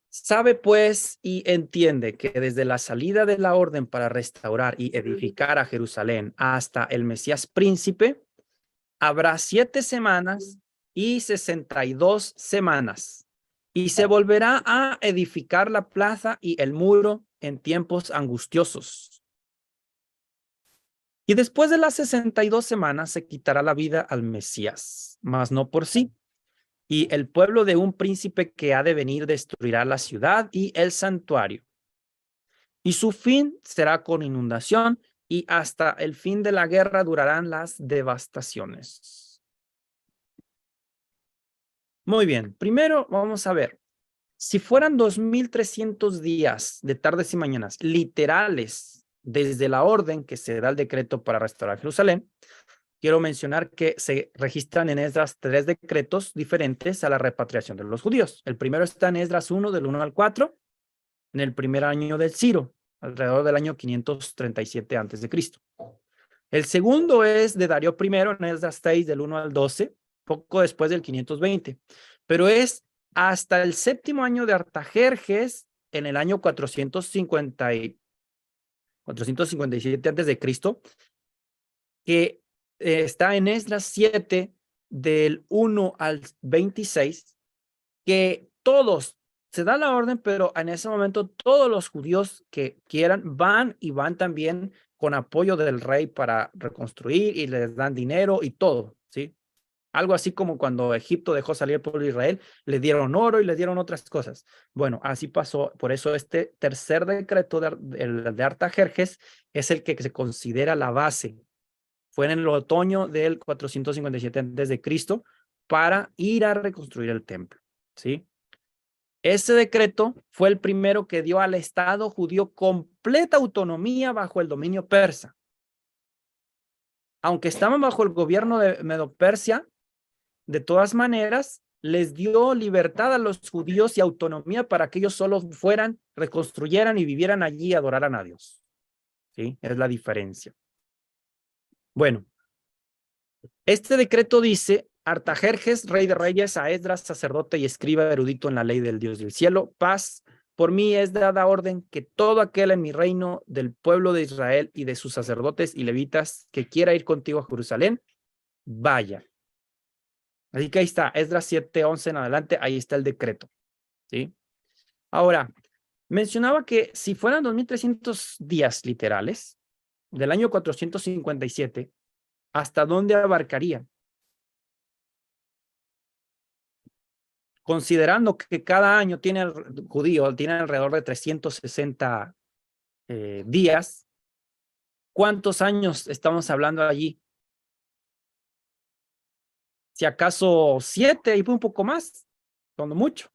Sabe pues y entiende que desde la salida de la orden para restaurar y edificar a Jerusalén hasta el Mesías príncipe, habrá 7 semanas y 62 semanas, y se volverá a edificar la plaza y el muro en tiempos angustiosos. Y después de las 62 semanas se quitará la vida al Mesías, mas no por sí. Y el pueblo de un príncipe que ha de venir destruirá la ciudad y el santuario. Y su fin será con inundación, y hasta el fin de la guerra durarán las devastaciones. Muy bien, primero vamos a ver. Si fueran 2300 días de tardes y mañanas literales desde la orden que se da el decreto para restaurar Jerusalén, quiero mencionar que se registran en Esdras 3 decretos diferentes a la repatriación de los judíos. El primero está en Esdras 1, del 1 al 4, en el primer año del Ciro, alrededor del año 537 a.C. El segundo es de Darío I, en Esdras 6, del 1 al 12, poco después del 520, pero es hasta el séptimo año de Artajerjes, en el año 457 a.C., que está en Esdras 7, del 1 al 26, que todos, se da la orden, pero en ese momento todos los judíos que quieran van y van también con apoyo del rey para reconstruir y les dan dinero y todo, ¿sí? Algo así como cuando Egipto dejó salir al pueblo de Israel, le dieron oro y le dieron otras cosas. Bueno, así pasó. Por eso este tercer decreto de Artajerjes es el que se considera la base. Fue en el otoño del 457 a.C. para ir a reconstruir el templo, ¿sí? Ese decreto fue el primero que dio al Estado judío completa autonomía bajo el dominio persa. Aunque estaban bajo el gobierno de Medo-Persia, de todas maneras, les dio libertad a los judíos y autonomía para que ellos solo fueran, reconstruyeran y vivieran allí y adoraran a Dios. ¿Sí? Es la diferencia. Bueno, este decreto dice: Artajerjes, rey de reyes, a Esdras, sacerdote y escriba erudito en la ley del Dios del cielo, paz. Por mí es dada orden que todo aquel en mi reino del pueblo de Israel y de sus sacerdotes y levitas que quiera ir contigo a Jerusalén, vaya. Así que ahí está, Esdras 7:11 en adelante, ahí está el decreto, ¿sí? Ahora, mencionaba que si fueran 2300 días literales, del año 457, ¿hasta dónde abarcaría? Considerando que cada año tiene el judío, tiene alrededor de 360 días, ¿cuántos años estamos hablando allí? Si acaso 7 y un poco más, cuando mucho.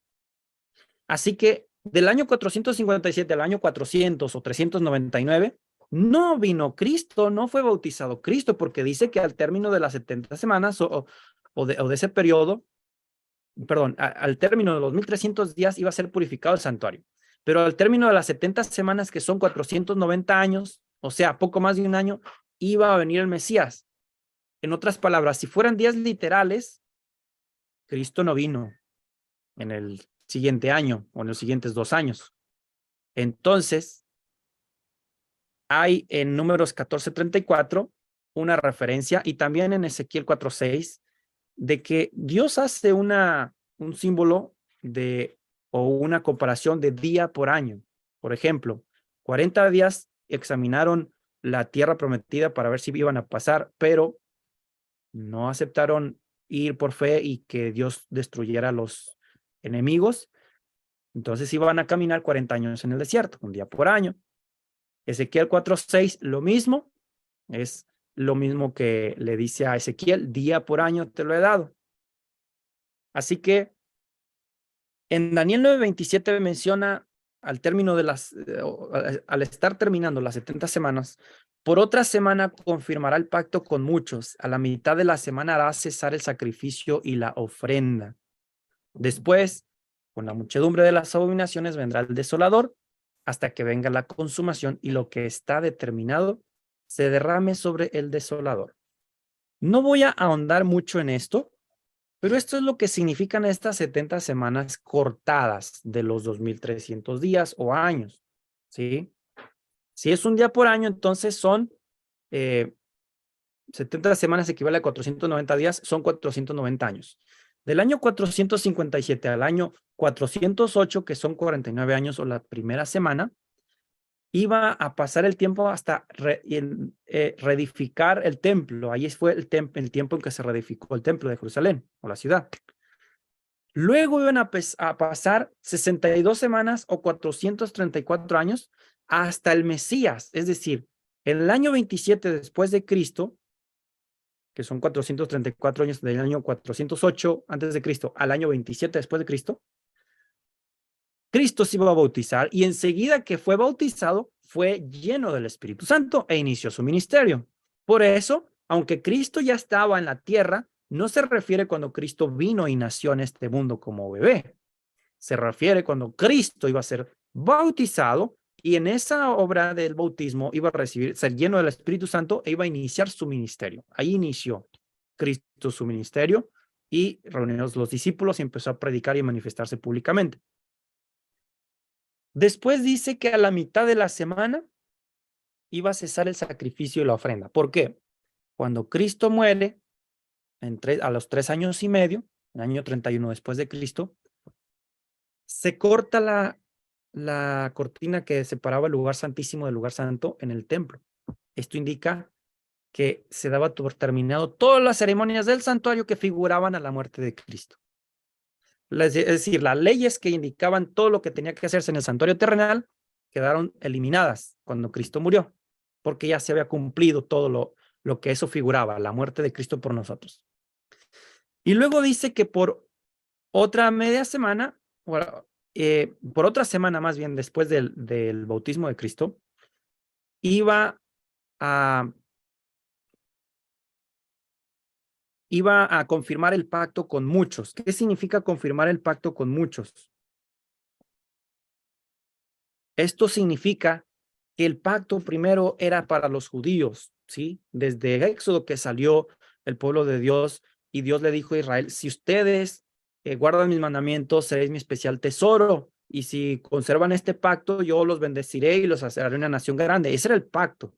Así que del año 457 al año 400 o 399, no vino Cristo, no fue bautizado Cristo, porque dice que al término de las 70 semanas o de ese periodo, perdón, al término de los 1300 días iba a ser purificado el santuario. Pero al término de las 70 semanas, que son 490 años, o sea, poco más de un año, iba a venir el Mesías. En otras palabras, si fueran días literales, Cristo no vino en el siguiente año o en los siguientes 2 años. Entonces, hay en Números 14:34 una referencia, y también en Ezequiel 4:6, de que Dios hace un símbolo o una comparación de día por año. Por ejemplo, 40 días examinaron la tierra prometida para ver si iban a pasar, pero no aceptaron ir por fe y que Dios destruyera a los enemigos. Entonces iban a caminar 40 años en el desierto, un día por año. Ezequiel 4:6, lo mismo, es lo mismo que le dice a Ezequiel, día por año te lo he dado. Así que en Daniel 9:27 menciona al término de al estar terminando las 70 semanas, por otra semana confirmará el pacto con muchos, a la mitad de la semana hará cesar el sacrificio y la ofrenda. Después, con la muchedumbre de las abominaciones vendrá el desolador, hasta que venga la consumación y lo que está determinado se derrame sobre el desolador. No voy a ahondar mucho en esto, pero esto es lo que significan estas 70 semanas cortadas de los 2300 días o años, ¿sí? Si es un día por año, entonces son 70 semanas equivale a 490 días, son 490 años. Del año 457 al año 408, que son 49 años o la primera semana, iba a pasar el tiempo hasta reedificar el templo. Ahí fue el tiempo en que se reedificó el templo de Jerusalén o la ciudad. Luego iban a pasar 62 semanas o 434 años hasta el Mesías, es decir, en el año 27 después de Cristo, que son 434 años del año 408 antes de Cristo al año 27 después de Cristo, Cristo se iba a bautizar y enseguida que fue bautizado fue lleno del Espíritu Santo e inició su ministerio. Por eso, aunque Cristo ya estaba en la tierra, no se refiere cuando Cristo vino y nació en este mundo como bebé. Se refiere cuando Cristo iba a ser bautizado y en esa obra del bautismo iba a ser lleno del Espíritu Santo e iba a iniciar su ministerio. Ahí inició Cristo su ministerio y reunió a los discípulos y empezó a predicar y manifestarse públicamente. Después dice que a la mitad de la semana iba a cesar el sacrificio y la ofrenda. ¿Por qué? Cuando Cristo muere, a los 3 años y medio, el año 31 después de Cristo, se corta la cortina que separaba el lugar santísimo del lugar santo en el templo. Esto indica que se daba por terminado todas las ceremonias del santuario que figuraban a la muerte de Cristo. Es decir, las leyes que indicaban todo lo que tenía que hacerse en el santuario terrenal quedaron eliminadas cuando Cristo murió, porque ya se había cumplido todo lo que eso figuraba, la muerte de Cristo por nosotros. Y luego dice que por otra media semana, por otra semana más bien después del bautismo de Cristo, iba a confirmar el pacto con muchos. ¿Qué significa confirmar el pacto con muchos? Esto significa que el pacto primero era para los judíos, ¿sí? Desde Éxodo que salió el pueblo de Dios y Dios le dijo a Israel, si ustedes guardan mis mandamientos, seréis mi especial tesoro. Y si conservan este pacto, yo los bendeciré y los haré una nación grande. Ese era el pacto.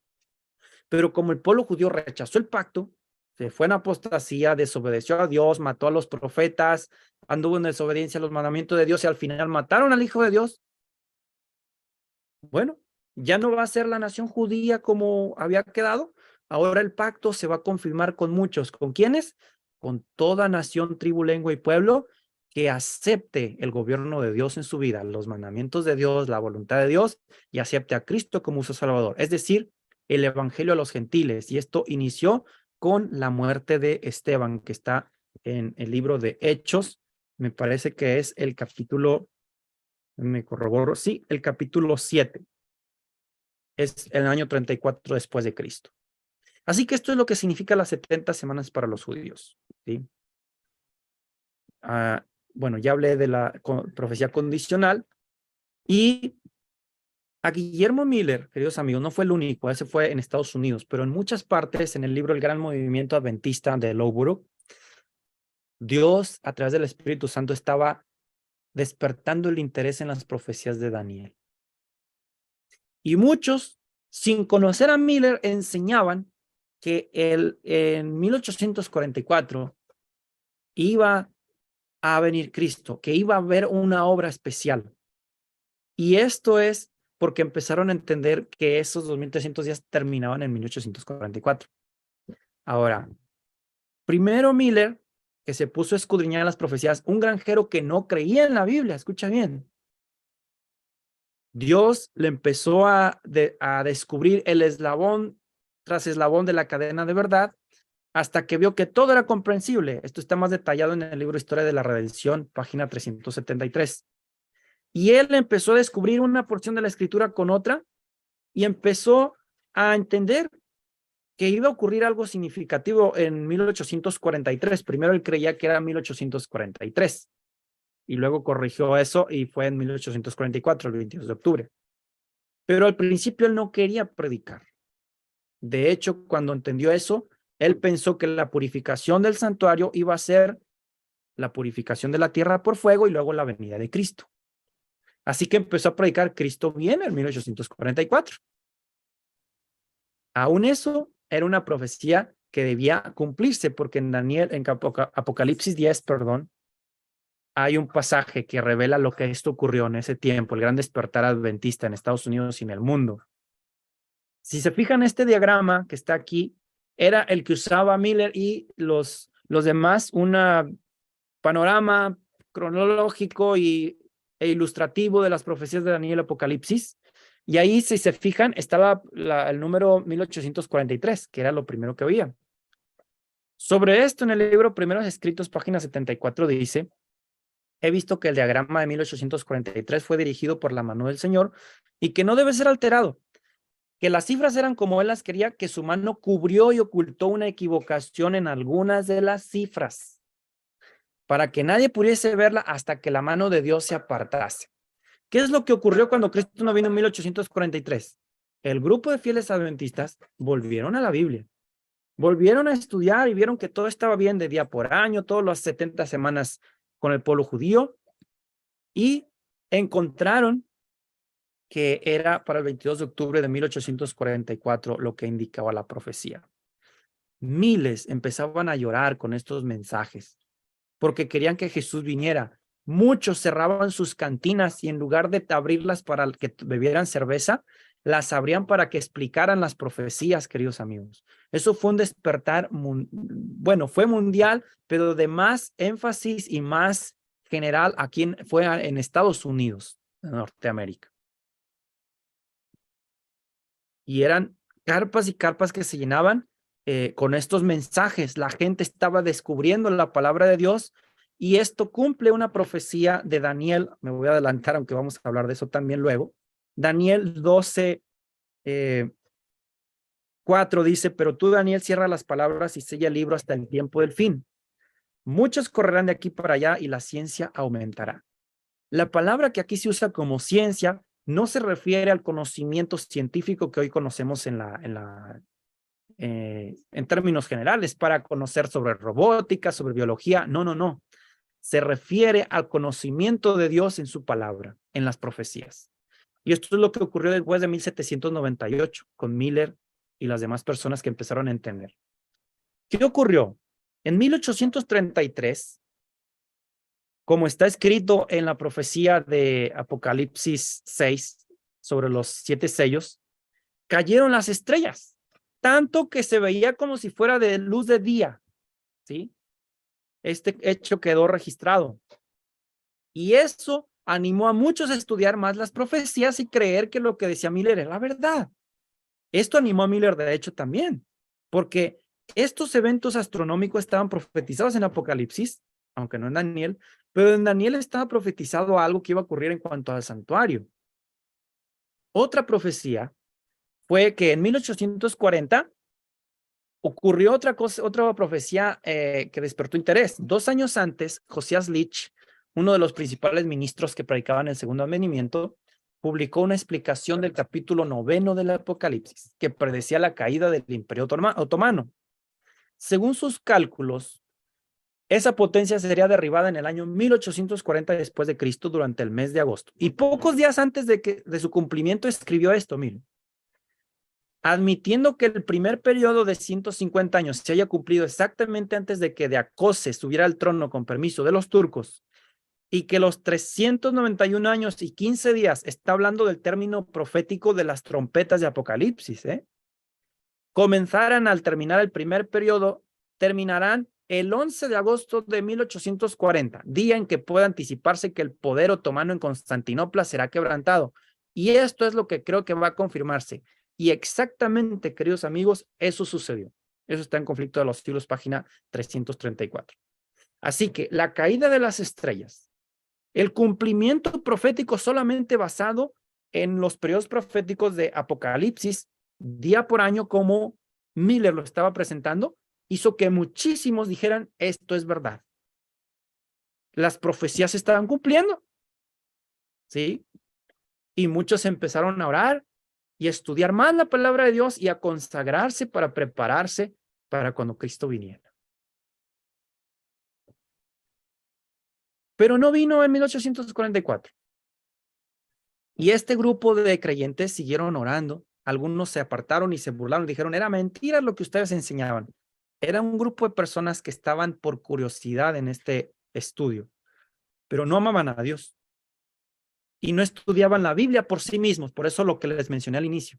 Pero como el pueblo judío rechazó el pacto, se fue en apostasía, desobedeció a Dios, mató a los profetas, anduvo en desobediencia a los mandamientos de Dios y al final mataron al Hijo de Dios. Bueno, ya no va a ser la nación judía como había quedado. Ahora el pacto se va a confirmar con muchos. ¿Con quiénes? Con toda nación, tribu, lengua y pueblo que acepte el gobierno de Dios en su vida, los mandamientos de Dios, la voluntad de Dios y acepte a Cristo como su Salvador. Es decir, el evangelio a los gentiles. Y esto inició con la muerte de Esteban, que está en el libro de Hechos. Me parece que es el capítulo, me corroboro, sí, el capítulo 7. Es el año 34 después de Cristo. Así que esto es lo que significa las 70 semanas para los judíos, ¿sí? Bueno, ya hablé de la profecía condicional y a Guillermo Miller, queridos amigos, no fue el único, ese fue en Estados Unidos, pero en muchas partes, en el libro El Gran Movimiento Adventista de Loughborough, Dios, a través del Espíritu Santo, estaba despertando el interés en las profecías de Daniel. Y muchos, sin conocer a Miller, enseñaban que en 1844 iba a venir Cristo, que iba a haber una obra especial. Y esto es porque empezaron a entender que esos 2300 días terminaban en 1844. Ahora, primero Miller, que se puso a escudriñar las profecías, un granjero que no creía en la Biblia, escucha bien. Dios le empezó a descubrir el eslabón tras eslabón de la cadena de verdad, hasta que vio que todo era comprensible. Esto está más detallado en el libro Historia de la Redención, página 373. Y él empezó a descubrir una porción de la escritura con otra y empezó a entender que iba a ocurrir algo significativo en 1843. Primero él creía que era 1843 y luego corrigió eso y fue en 1844, el 22 de octubre. Pero al principio él no quería predicar. De hecho, cuando entendió eso, él pensó que la purificación del santuario iba a ser la purificación de la tierra por fuego y luego la venida de Cristo. Así que empezó a predicar Cristo viene en 1844. Aún eso era una profecía que debía cumplirse, porque en Apocalipsis 10, hay un pasaje que revela lo que esto ocurrió en ese tiempo, el gran despertar adventista en Estados Unidos y en el mundo. Si se fijan, este diagrama que está aquí era el que usaba Miller y los demás, un panorama cronológico e ilustrativo de las profecías de Daniel y Apocalipsis. Y ahí, si se fijan, estaba el número 1843, que era lo primero que oía. Sobre esto, en el libro Primeros Escritos, página 74, dice: he visto que el diagrama de 1843 fue dirigido por la mano del Señor y que no debe ser alterado, que las cifras eran como él las quería, que su mano cubrió y ocultó una equivocación en algunas de las cifras, para que nadie pudiese verla hasta que la mano de Dios se apartase. ¿Qué es lo que ocurrió cuando Cristo no vino en 1843? El grupo de fieles adventistas volvieron a la Biblia, volvieron a estudiar y vieron que todo estaba bien de día por año, todas las 70 semanas con el pueblo judío, y encontraron que era para el 22 de octubre de 1844 lo que indicaba la profecía. Miles empezaban a llorar con estos mensajes porque querían que Jesús viniera. Muchos cerraban sus cantinas y en lugar de abrirlas para que bebieran cerveza, las abrían para que explicaran las profecías, queridos amigos. Eso fue un despertar, bueno, fue mundial, pero de más énfasis y más general aquí fue en Estados Unidos, en Norteamérica. Y eran carpas y carpas que se llenaban con estos mensajes. La gente estaba descubriendo la palabra de Dios y esto cumple una profecía de Daniel. Me voy a adelantar, aunque vamos a hablar de eso también luego. Daniel 12, 4 dice: pero tú, Daniel, cierra las palabras y sella el libro hasta el tiempo del fin. Muchos correrán de aquí para allá y la ciencia aumentará. La palabra que aquí se usa como ciencia no se refiere al conocimiento científico que hoy conocemos en términos generales, para conocer sobre robótica, sobre biología. No. Se refiere al conocimiento de Dios en su palabra, en las profecías. Y esto es lo que ocurrió después de 1798 con Miller y las demás personas que empezaron a entender. ¿Qué ocurrió? En 1833, como está escrito en la profecía de Apocalipsis 6 sobre los 7 sellos, cayeron las estrellas, tanto que se veía como si fuera de luz de día, ¿sí? Este hecho quedó registrado. Y eso animó a muchos a estudiar más las profecías y creer que lo que decía Miller era la verdad. Esto animó a Miller, de hecho, también, porque estos eventos astronómicos estaban profetizados en Apocalipsis, aunque no en Daniel, pero en Daniel estaba profetizado algo que iba a ocurrir en cuanto al santuario. Otra profecía fue que en 1840 ocurrió otra profecía que despertó interés. 2 años antes, Josías Leach, uno de los principales ministros que predicaban el segundo advenimiento, publicó una explicación del capítulo 9 del Apocalipsis que predecía la caída del Imperio Otomano. Según sus cálculos, esa potencia sería derribada en el año 1840 después de Cristo durante el mes de agosto. Y pocos días antes de su cumplimiento escribió esto, miren: admitiendo que el primer periodo de 150 años se haya cumplido exactamente antes de que Deacose subiera al trono con permiso de los turcos, y que los 391 años y 15 días, está hablando del término profético de las trompetas de Apocalipsis, comenzaran al terminar el primer periodo, terminarán el 11 de agosto de 1840, día en que puede anticiparse que el poder otomano en Constantinopla será quebrantado. Y esto es lo que creo que va a confirmarse. Y exactamente, queridos amigos, eso sucedió. Eso está en Conflicto de los Siglos, página 334. Así que la caída de las estrellas, el cumplimiento profético solamente basado en los periodos proféticos de Apocalipsis, día por año, como Miller lo estaba presentando, hizo que muchísimos dijeran, esto es verdad. Las profecías se estaban cumpliendo, ¿sí? Y muchos empezaron a orar y a estudiar más la palabra de Dios y a consagrarse para prepararse para cuando Cristo viniera. Pero no vino en 1844. Y este grupo de creyentes siguieron orando. Algunos se apartaron y se burlaron. Dijeron, era mentira lo que ustedes enseñaban. Era un grupo de personas que estaban por curiosidad en este estudio, pero no amaban a Dios. Y no estudiaban la Biblia por sí mismos. Por eso lo que les mencioné al inicio.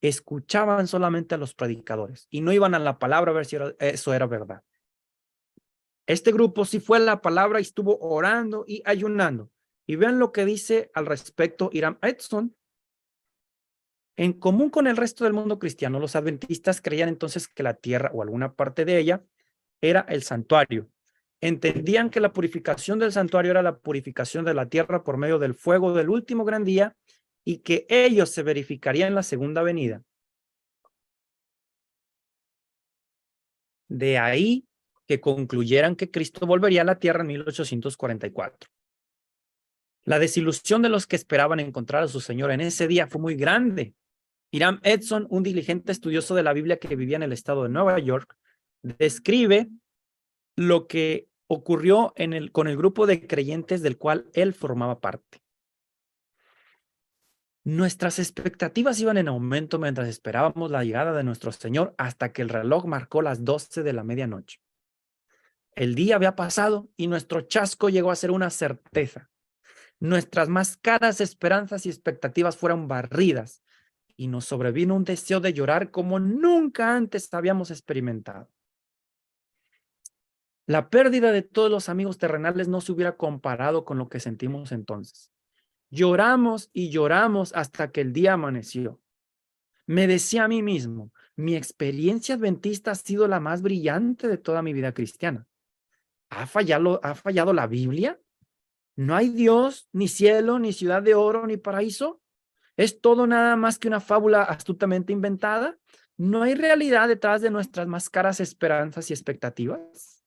Escuchaban solamente a los predicadores y no iban a la palabra a ver si eso era verdad. Este grupo sí fue a la palabra y estuvo orando y ayunando. Y vean lo que dice al respecto Hiram Edson. En común con el resto del mundo cristiano, los adventistas creían entonces que la tierra o alguna parte de ella era el santuario. Entendían que la purificación del santuario era la purificación de la tierra por medio del fuego del último gran día y que ello se verificaría en la segunda venida. De ahí que concluyeran que Cristo volvería a la tierra en 1844. La desilusión de los que esperaban encontrar a su Señor en ese día fue muy grande. Hiram Edson, un diligente estudioso de la Biblia que vivía en el estado de Nueva York, describe lo que ocurrió con el grupo de creyentes del cual él formaba parte. Nuestras expectativas iban en aumento mientras esperábamos la llegada de nuestro Señor hasta que el reloj marcó las 12 de la medianoche. El día había pasado y nuestro chasco llegó a ser una certeza. Nuestras más caras esperanzas y expectativas fueron barridas y nos sobrevino un deseo de llorar como nunca antes habíamos experimentado. La pérdida de todos los amigos terrenales no se hubiera comparado con lo que sentimos entonces. Lloramos y lloramos hasta que el día amaneció. Me decía a mí mismo, mi experiencia adventista ha sido la más brillante de toda mi vida cristiana. ¿Ha fallado la Biblia? ¿No hay Dios, ni cielo, ni ciudad de oro, ni paraíso? ¿Es todo nada más que una fábula astutamente inventada? ¿No hay realidad detrás de nuestras más caras esperanzas y expectativas?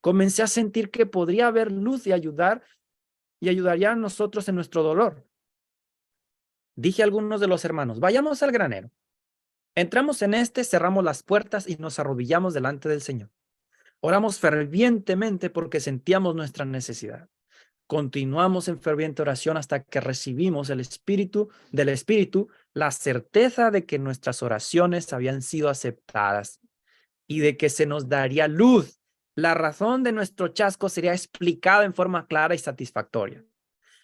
Comencé a sentir que podría haber luz y ayudaría a nosotros en nuestro dolor. Dije a algunos de los hermanos, vayamos al granero. Entramos en cerramos las puertas y nos arrodillamos delante del Señor. Oramos fervientemente porque sentíamos nuestra necesidad. Continuamos en ferviente oración hasta que recibimos del Espíritu, la certeza de que nuestras oraciones habían sido aceptadas y de que se nos daría luz. La razón de nuestro chasco sería explicada en forma clara y satisfactoria.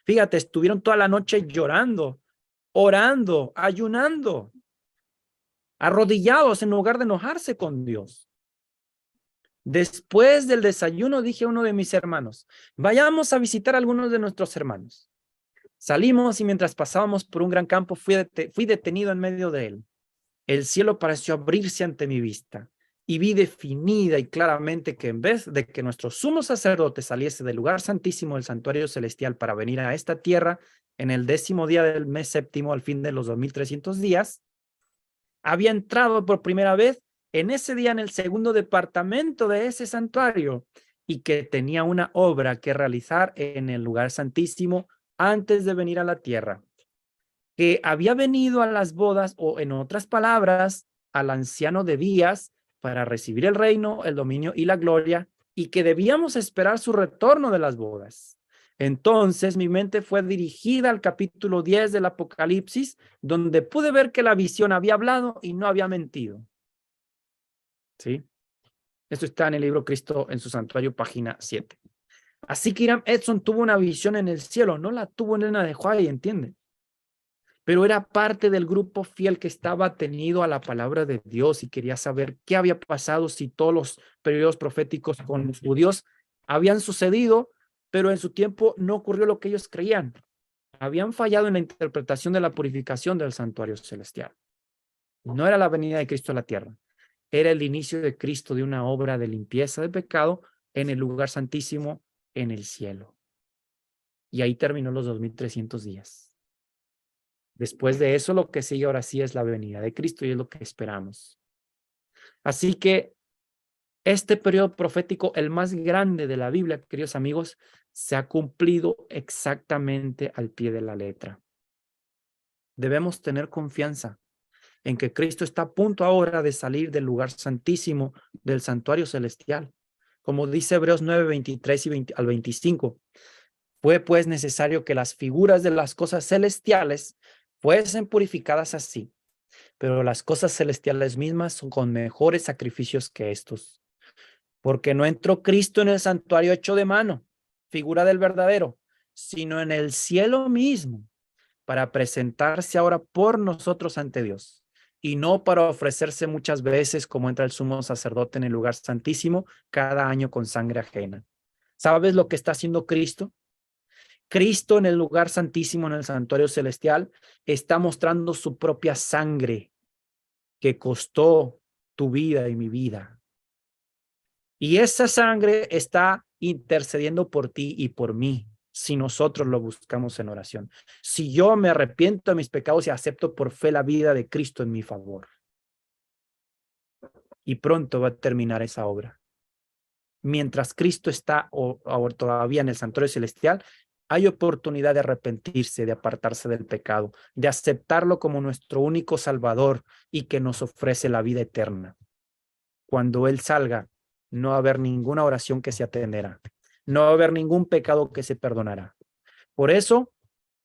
Fíjate, estuvieron toda la noche llorando, orando, ayunando, arrodillados en lugar de enojarse con Dios. Después del desayuno dije a uno de mis hermanos, vayamos a visitar a algunos de nuestros hermanos. Salimos y mientras pasábamos por un gran campo fui detenido en medio de él. El cielo pareció abrirse ante mi vista y vi definida y claramente que en vez de que nuestro sumo sacerdote saliese del lugar santísimo del santuario celestial para venir a esta tierra en el 10º día del mes séptimo al fin de los 2300 días, había entrado por primera vez en ese día en el segundo departamento de ese santuario y que tenía una obra que realizar en el lugar santísimo antes de venir a la tierra, que había venido a las bodas o en otras palabras al anciano de días para recibir el reino, el dominio y la gloria y que debíamos esperar su retorno de las bodas. Entonces mi mente fue dirigida al capítulo 10 del Apocalipsis, donde pude ver que la visión había hablado y no había mentido. ¿Sí? Esto está en el libro Cristo en su santuario, página 7. Así que Hiram Edson tuvo una visión en el cielo, no la tuvo en la de Hawaii, ¿entiende? pero era parte del grupo fiel que estaba atenido a la palabra de Dios y quería saber qué había pasado, si todos los periodos proféticos con los judíos habían sucedido, pero en su tiempo no ocurrió lo que ellos creían. Habían fallado en la interpretación de la purificación del santuario celestial. No era la venida de Cristo a la tierra, era el inicio de Cristo de una obra de limpieza de pecado en el lugar santísimo en el cielo. Y ahí terminó los 2300 días. Después de eso, lo que sigue ahora sí es la venida de Cristo y es lo que esperamos. Así que este periodo profético, el más grande de la Biblia, queridos amigos, se ha cumplido exactamente al pie de la letra. Debemos tener confianza en que Cristo está a punto ahora de salir del lugar santísimo del santuario celestial. Como dice Hebreos 9, 23 al 25, fue pues necesario que las figuras de las cosas celestiales fuesen purificadas así, pero las cosas celestiales mismas son con mejores sacrificios que estos. Porque no entró Cristo en el santuario hecho de mano, figura del verdadero, sino en el cielo mismo, para presentarse ahora por nosotros ante Dios, y no para ofrecerse muchas veces como entra el sumo sacerdote en el lugar santísimo cada año con sangre ajena. ¿Sabes lo que está haciendo Cristo? Cristo en el lugar santísimo, en el santuario celestial, está mostrando su propia sangre que costó tu vida y mi vida. Y esa sangre está intercediendo por ti y por mí, si nosotros lo buscamos en oración. Si yo me arrepiento de mis pecados y acepto por fe la vida de Cristo en mi favor. Y pronto va a terminar esa obra. Mientras Cristo está todavía en el santuario celestial, hay oportunidad de arrepentirse, de apartarse del pecado, de aceptarlo como nuestro único Salvador y que nos ofrece la vida eterna. Cuando Él salga, no va a haber ninguna oración que se atenderá. No va a haber ningún pecado que se perdonará. Por eso,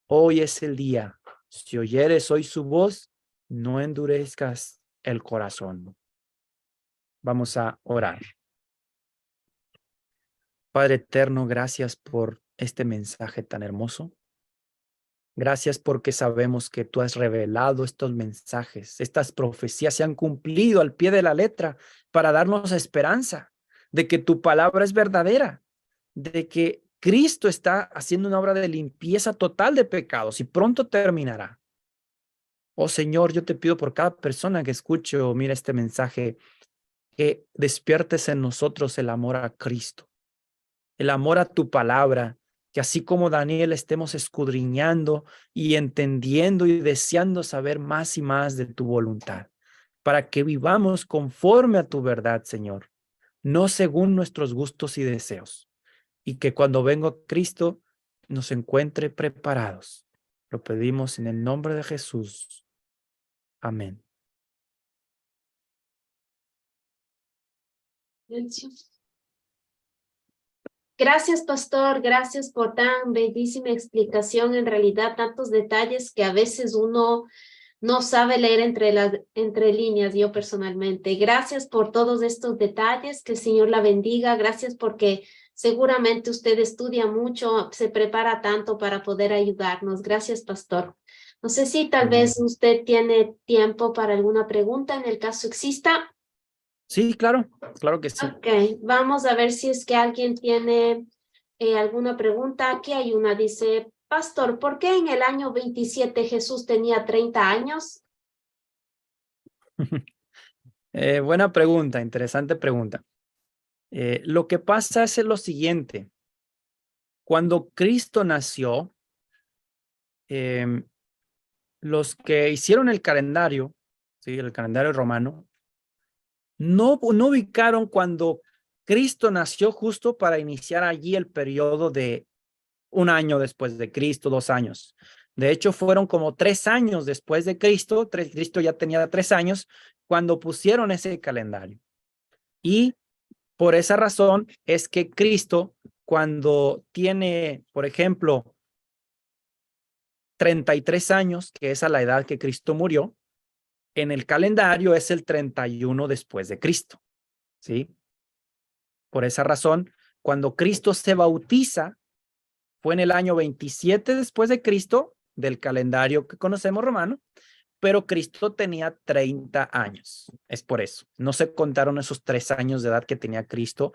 hoy es el día. Si oyeres hoy su voz, no endurezcas el corazón. Vamos a orar. Padre eterno, gracias por este mensaje tan hermoso. Gracias porque sabemos que tú has revelado estos mensajes. Estas profecías se han cumplido al pie de la letra para darnos esperanza de que tu palabra es verdadera, de que Cristo está haciendo una obra de limpieza total de pecados y pronto terminará. Oh Señor, yo te pido por cada persona que escuche o mire este mensaje, que despiertes en nosotros el amor a Cristo, el amor a tu palabra, que así como Daniel estemos escudriñando y entendiendo y deseando saber más y más de tu voluntad, para que vivamos conforme a tu verdad, Señor, no según nuestros gustos y deseos, y que cuando venga Cristo nos encuentre preparados. Lo pedimos en el nombre de Jesús. Amén. Gracias, pastor. Gracias por tan bellísima explicación. En realidad, tantos detalles que a veces uno no sabe leer entre líneas, yo personalmente. Gracias por todos estos detalles. Que el Señor la bendiga. Gracias porque seguramente usted estudia mucho, se prepara tanto para poder ayudarnos. Gracias, pastor. No sé si tal vez usted tiene tiempo para alguna pregunta en el caso exista. Sí, claro que sí. Ok, vamos a ver si es que alguien tiene alguna pregunta. Aquí hay una, dice, pastor, ¿por qué en el año 27 Jesús tenía 30 años? Buena pregunta, interesante pregunta. Lo que pasa es lo siguiente. Cuando Cristo nació, los que hicieron el calendario, ¿sí? El calendario romano, no ubicaron cuando Cristo nació justo para iniciar allí el periodo de un año después de Cristo, 2 años. De hecho, fueron como 3 años después de Cristo. Cristo ya tenía 3 años cuando pusieron ese calendario. Y por esa razón es que Cristo, cuando tiene, por ejemplo, 33 años, que es a la edad que Cristo murió, en el calendario es el 31 después de Cristo, ¿sí? Por esa razón, cuando Cristo se bautiza, fue en el año 27 después de Cristo, del calendario que conocemos romano, pero Cristo tenía 30 años. Es por eso. No se contaron esos 3 años de edad que tenía Cristo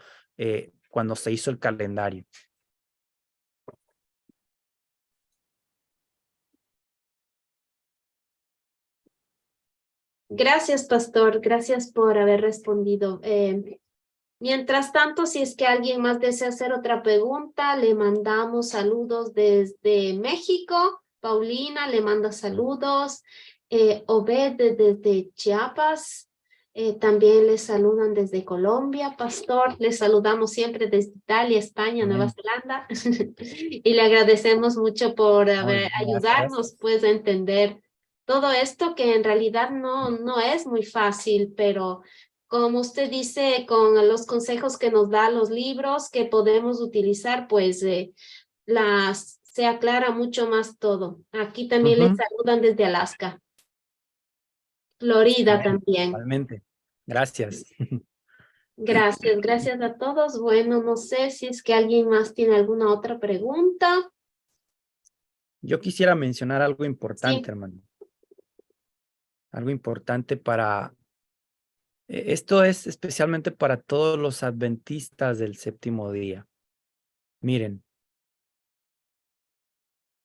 cuando se hizo el calendario. Gracias, pastor. Gracias por haber respondido. Mientras tanto, si es que alguien más desea hacer otra pregunta, le mandamos saludos desde México. Paulina le manda saludos. Obed desde Chiapas. También le saludan desde Colombia, pastor. Le saludamos siempre desde Italia, España, Nueva Amén. Zelanda. Y le agradecemos mucho por ayudarnos Gracias. pues a entender todo esto que en realidad no es muy fácil, pero como usted dice, con los consejos que nos da los libros que podemos utilizar, pues se aclara mucho más todo. Aquí también les Ujú. saludan desde Alaska, Florida Amén. también. Igualmente. Gracias. Gracias, gracias a todos. Bueno, no sé si es que alguien más tiene alguna otra pregunta. Yo quisiera mencionar algo importante, Sí, hermano. Algo importante esto es especialmente para todos los adventistas del séptimo día. Miren,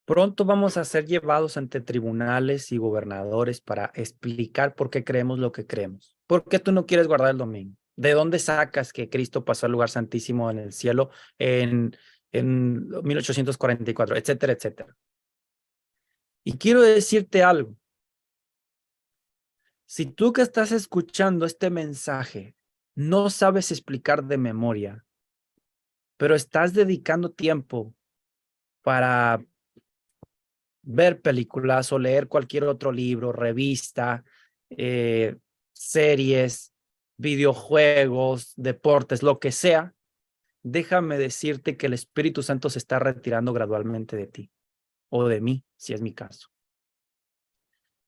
pronto vamos a ser llevados ante tribunales y gobernadores para explicar por qué creemos lo que creemos. ¿Por qué tú no quieres guardar el domingo? ¿De dónde sacas que Cristo pasó al lugar santísimo en el cielo en 1844, etcétera, etcétera? Y quiero decirte algo. Si tú que estás escuchando este mensaje no sabes explicar de memoria, pero estás dedicando tiempo para ver películas o leer cualquier otro libro, revista, series, videojuegos, deportes, lo que sea, déjame decirte que el Espíritu Santo se está retirando gradualmente de ti o de mí, si es mi caso.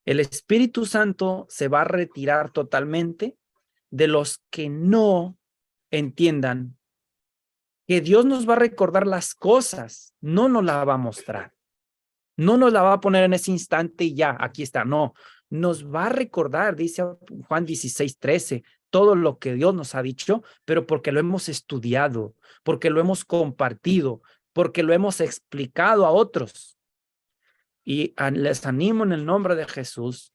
El Espíritu Santo se va a retirar totalmente de los que no entiendan que Dios nos va a recordar las cosas, no nos la va a mostrar. No nos la va a poner en ese instante y ya, aquí está. No, nos va a recordar, dice Juan 16:13, todo lo que Dios nos ha dicho, pero porque lo hemos estudiado, porque lo hemos compartido, porque lo hemos explicado a otros. Y les animo en el nombre de Jesús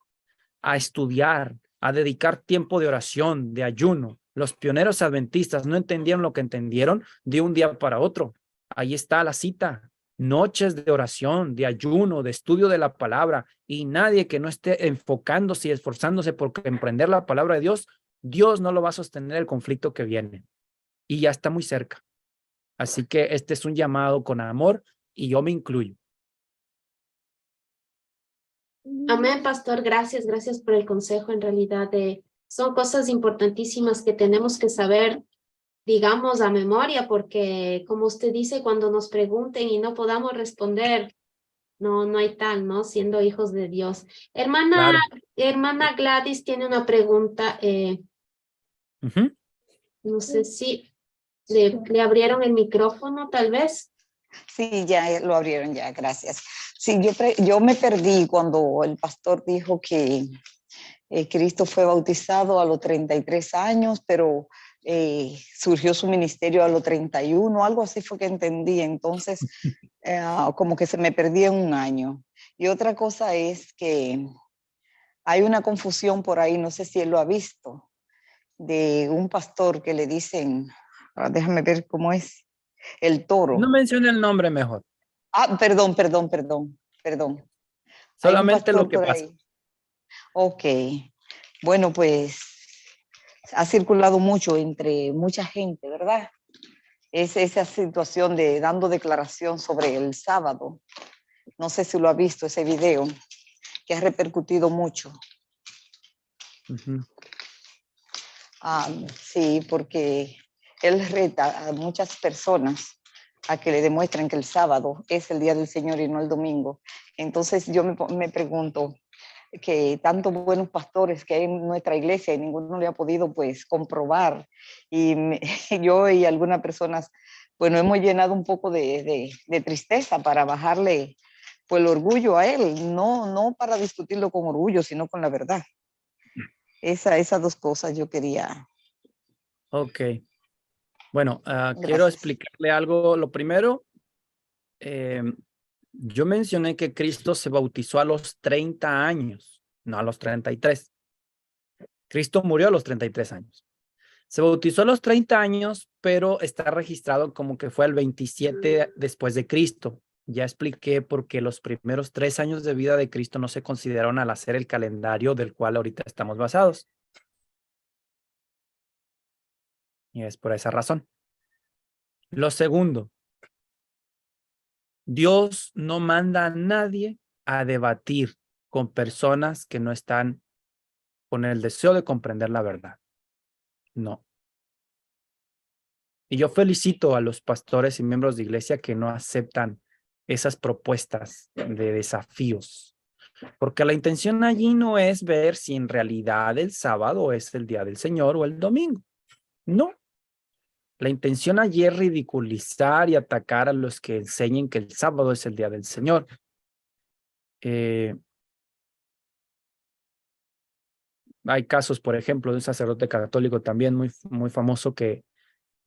a estudiar, a dedicar tiempo de oración, de ayuno. Los pioneros adventistas no entendieron lo que entendieron de un día para otro. Ahí está la cita. Noches de oración, de ayuno, de estudio de la palabra, y nadie que no esté enfocándose y esforzándose por emprender la palabra de Dios, Dios no lo va a sostener el conflicto que viene. Y ya está muy cerca. Así que este es un llamado con amor y yo me incluyo. amén, pastor. Gracias, gracias por el consejo. En realidad, son cosas importantísimas que tenemos que saber, digamos, a memoria, porque como usted dice, cuando nos pregunten y no podamos responder, no hay tal, ¿no? Siendo hijos de Dios. Claro. Hermana Gladys tiene una pregunta. Ujú. No sé si le abrieron el micrófono, tal vez. Sí, ya lo abrieron ya, gracias. Sí, yo me perdí cuando el pastor dijo que Cristo fue bautizado a los 33 años, pero surgió su ministerio a los 31, algo así fue que entendí. Entonces, como que se me perdí en un año. Y otra cosa es que hay una confusión por ahí, no sé si él lo ha visto, de un pastor que le dicen, déjame ver cómo es, el No toro. mencione el nombre mejor, Perdón. Hay un solamente lo pastor que por pasa. ahí. Ok. Bueno, pues ha circulado mucho entre mucha gente, ¿verdad? Es esa situación de dando declaración sobre el sábado. No sé si lo ha visto ese video, que ha repercutido mucho. Ujú. Sí, porque él reta a muchas personas a que le demuestren que el sábado es el día del Señor y no el domingo. Entonces yo me pregunto que tantos buenos pastores que hay en nuestra iglesia y ninguno le ha podido pues comprobar. Y yo y algunas personas, bueno, hemos llenado un poco de tristeza para bajarle pues el orgullo a él, no para discutirlo con orgullo, sino con la verdad. Esas dos cosas yo quería. Ok. Bueno, quiero Gracias. explicarle algo. Lo primero, yo mencioné que Cristo se bautizó a los 30 años, no a los 33. Cristo murió a los 33 años. Se bautizó a los 30 años, pero está registrado como que fue el 27 después de Cristo. Ya expliqué por qué los primeros 3 años de vida de Cristo no se consideraron al hacer el calendario del cual ahorita estamos basados. Y es por esa razón. Lo segundo, Dios no manda a nadie a debatir con personas que no están con el deseo de comprender la verdad. No. Y yo felicito a los pastores y miembros de iglesia que no aceptan esas propuestas de desafíos, porque la intención allí no es ver si en realidad el sábado es el día del Señor o el domingo. No. La intención allí es ridiculizar y atacar a los que enseñen que el sábado es el día del Señor. Hay casos, por ejemplo, de un sacerdote católico también muy famoso que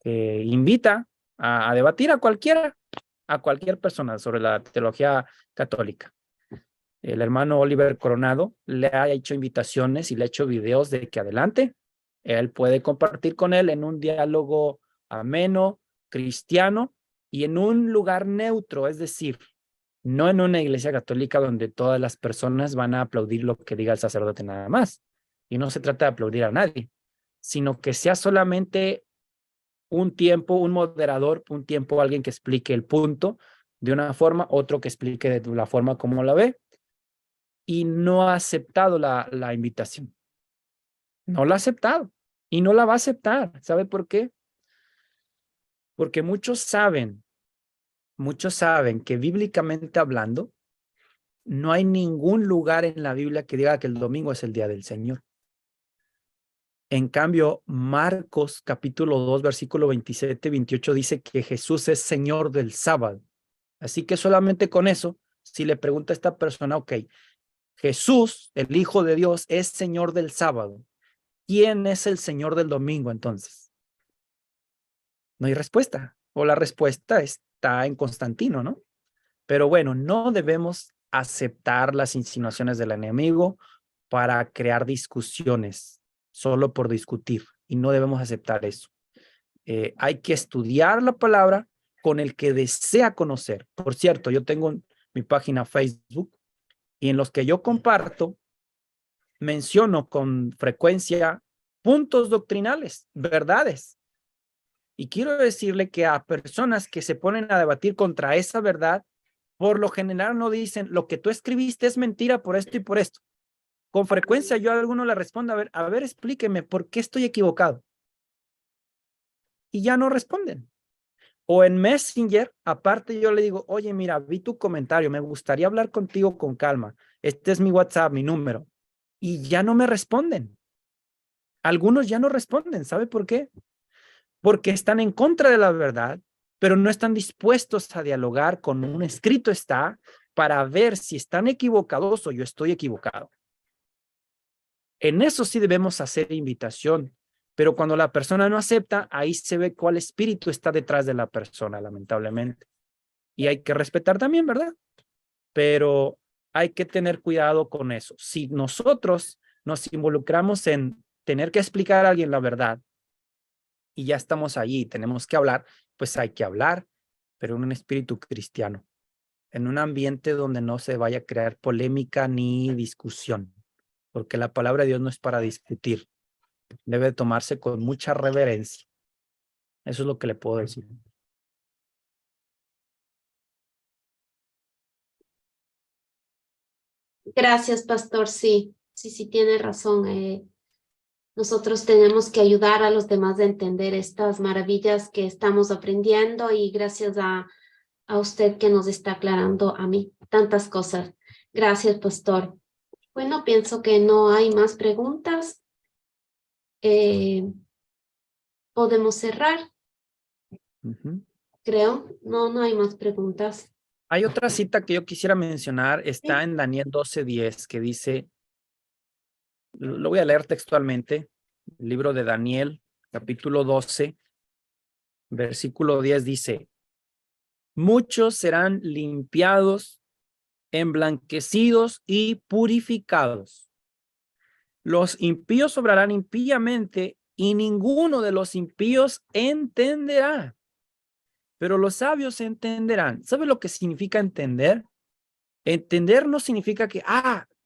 invita a debatir a cualquier persona sobre la teología católica. El hermano Oliver Coronado le ha hecho invitaciones y le ha hecho videos de que adelante, él puede compartir con él en un diálogo ameno, cristiano y en un lugar neutro, es decir, no en una iglesia católica donde todas las personas van a aplaudir lo que diga el sacerdote nada más. Y no se trata de aplaudir a nadie, sino que sea solamente un tiempo, un moderador, un tiempo alguien que explique el punto de una forma, otro que explique de la forma como la ve, y no ha aceptado la invitación. No la ha aceptado y no la va a aceptar. ¿Sabe por qué? Porque muchos saben que bíblicamente hablando, no hay ningún lugar en la Biblia que diga que el domingo es el día del Señor. En cambio, Marcos capítulo 2, versículo 27-28 dice que Jesús es Señor del sábado. Así que solamente con eso, si le pregunta a esta persona, ok, Jesús, el Hijo de Dios, es Señor del sábado. ¿Quién es el Señor del domingo entonces? No hay respuesta. O la respuesta está en Constantino, ¿no? Pero bueno, no debemos aceptar las insinuaciones del enemigo para crear discusiones solo por discutir, y no debemos aceptar eso. Hay que estudiar la palabra con el que desea conocer. Por cierto, yo tengo mi página Facebook y en los que yo comparto menciono con frecuencia puntos doctrinales, verdades. Y quiero decirle que a personas que se ponen a debatir contra esa verdad, por lo general no dicen, lo que tú escribiste es mentira por esto y por esto. Con frecuencia yo a alguno le respondo, a ver, explíqueme por qué estoy equivocado. Y ya no responden. O en Messenger, aparte yo le digo, oye, mira, vi tu comentario, me gustaría hablar contigo con calma. Este es mi WhatsApp, mi número. Y ya no me responden. Algunos ya no responden. ¿Sabe por qué? Porque están en contra de la verdad, pero no están dispuestos a dialogar con un escrito está para ver si están equivocados o yo estoy equivocado. En eso sí debemos hacer invitación, pero cuando la persona no acepta, ahí se ve cuál espíritu está detrás de la persona, lamentablemente. Y hay que respetar también, ¿verdad? Pero hay que tener cuidado con eso. Si nosotros nos involucramos en tener que explicar a alguien la verdad y ya estamos allí, tenemos que hablar, pues hay que hablar, pero en un espíritu cristiano, en un ambiente donde no se vaya a crear polémica ni discusión, porque la palabra de Dios no es para discutir, debe tomarse con mucha reverencia. Eso es lo que le puedo decir. Gracias, pastor. Sí, tiene razón. Nosotros tenemos que ayudar a los demás a entender estas maravillas que estamos aprendiendo y gracias a usted que nos está aclarando a mí tantas cosas. Gracias, pastor. Bueno, pienso que no hay más preguntas. Podemos cerrar, creo. No hay más preguntas. Hay otra cita que yo quisiera mencionar, está en Daniel 12:10, que dice, lo voy a leer textualmente, el libro de Daniel, capítulo 12, versículo 10 dice, muchos serán limpiados, emblanquecidos y purificados. Los impíos obrarán impíamente y ninguno de los impíos entenderá, pero los sabios entenderán. ¿Sabe lo que significa entender? Entender no significa que,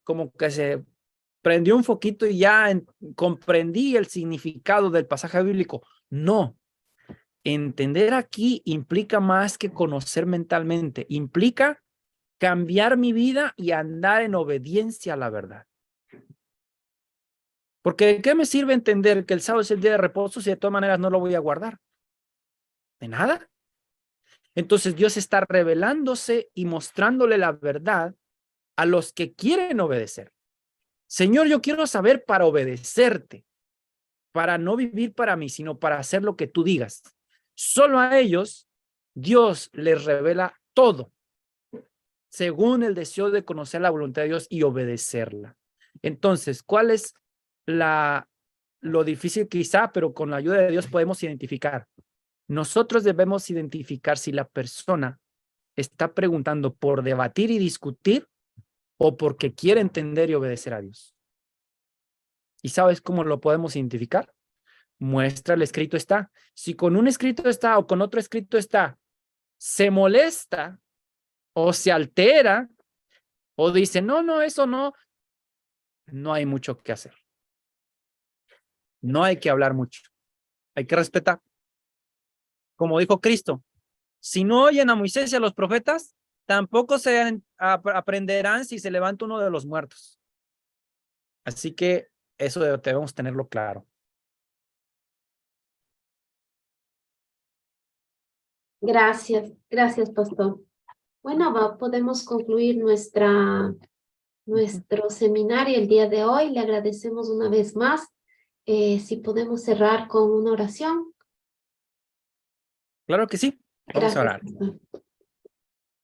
como que se prendió un foquito y ya comprendí el significado del pasaje bíblico. No. Entender aquí implica más que conocer mentalmente. Implica cambiar mi vida y andar en obediencia a la verdad. Porque ¿de qué me sirve entender que el sábado es el día de reposo si de todas maneras no lo voy a guardar? ¿De nada? Entonces Dios está revelándose y mostrándole la verdad a los que quieren obedecer. Señor, yo quiero saber para obedecerte, para no vivir para mí, sino para hacer lo que tú digas. Solo a ellos Dios les revela todo, según el deseo de conocer la voluntad de Dios y obedecerla. Entonces, ¿cuál es lo difícil quizá, pero con la ayuda de Dios podemos identificar? Nosotros debemos identificar si la persona está preguntando por debatir y discutir o porque quiere entender y obedecer a Dios. ¿Y sabes cómo lo podemos identificar? Muestra el escrito está. Si con un escrito está o con otro escrito está, se molesta o se altera o dice, no, eso no, no hay mucho que hacer. No hay que hablar mucho. Hay que respetar. Como dijo Cristo, si no oyen a Moisés y a los profetas, tampoco aprenderán si se levanta uno de los muertos. Así que eso debemos tenerlo claro. Gracias, pastor. Bueno, podemos concluir nuestro seminario el día de hoy. Le agradecemos una vez más. Si podemos cerrar con una oración. Claro que sí. Vamos a orar. Pastor.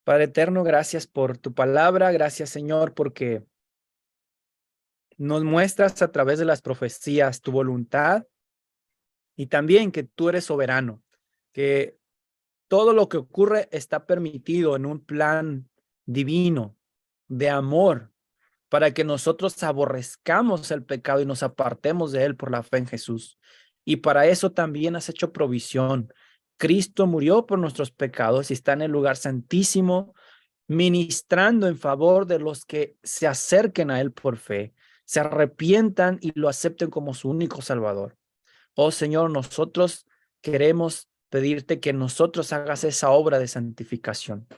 Padre eterno, gracias por tu palabra. Gracias, Señor, porque nos muestras a través de las profecías tu voluntad y también que tú eres soberano, que todo lo que ocurre está permitido en un plan divino de amor para que nosotros aborrezcamos el pecado y nos apartemos de él por la fe en Jesús. Y para eso también has hecho provisión. Cristo murió por nuestros pecados y está en el lugar santísimo, ministrando en favor de los que se acerquen a él por fe, se arrepientan y lo acepten como su único Salvador. Oh Señor, nosotros queremos pedirte que nosotros hagas esa obra de santificación,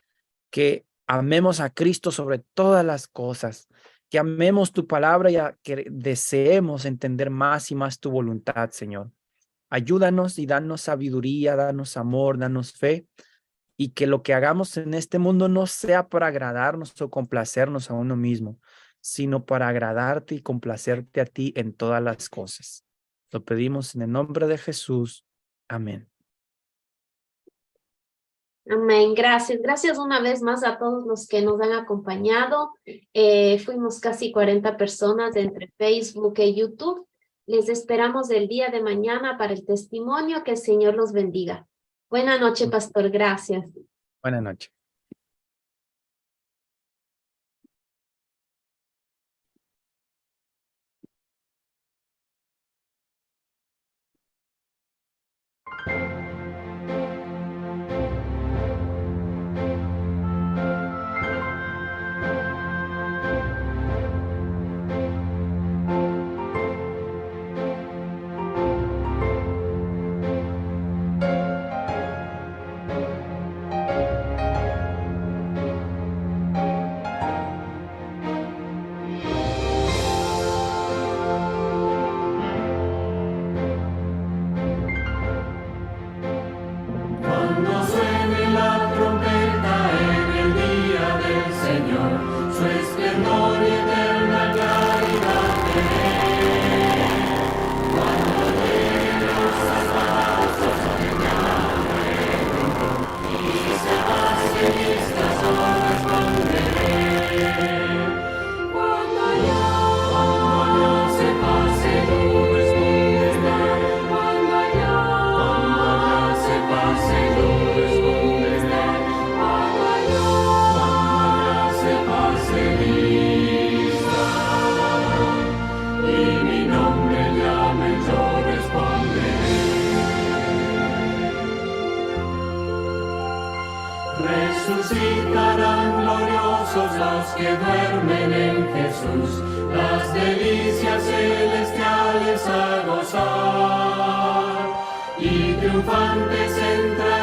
que amemos a Cristo sobre todas las cosas, que amemos tu palabra y que deseemos entender más y más tu voluntad, Señor. Ayúdanos y danos sabiduría, danos amor, danos fe, y que lo que hagamos en este mundo no sea para agradarnos o complacernos a uno mismo, sino para agradarte y complacerte a ti en todas las cosas. Lo pedimos en el nombre de Jesús. Amén. Amén, gracias. Gracias una vez más a todos los que nos han acompañado. Fuimos casi 40 personas entre Facebook y YouTube. Les esperamos el día de mañana para el testimonio. Que el Señor los bendiga. Buenas noches, pastor. Gracias. Buenas noches. duermen en Jesús, las delicias celestiales a gozar, y triunfantes entrarán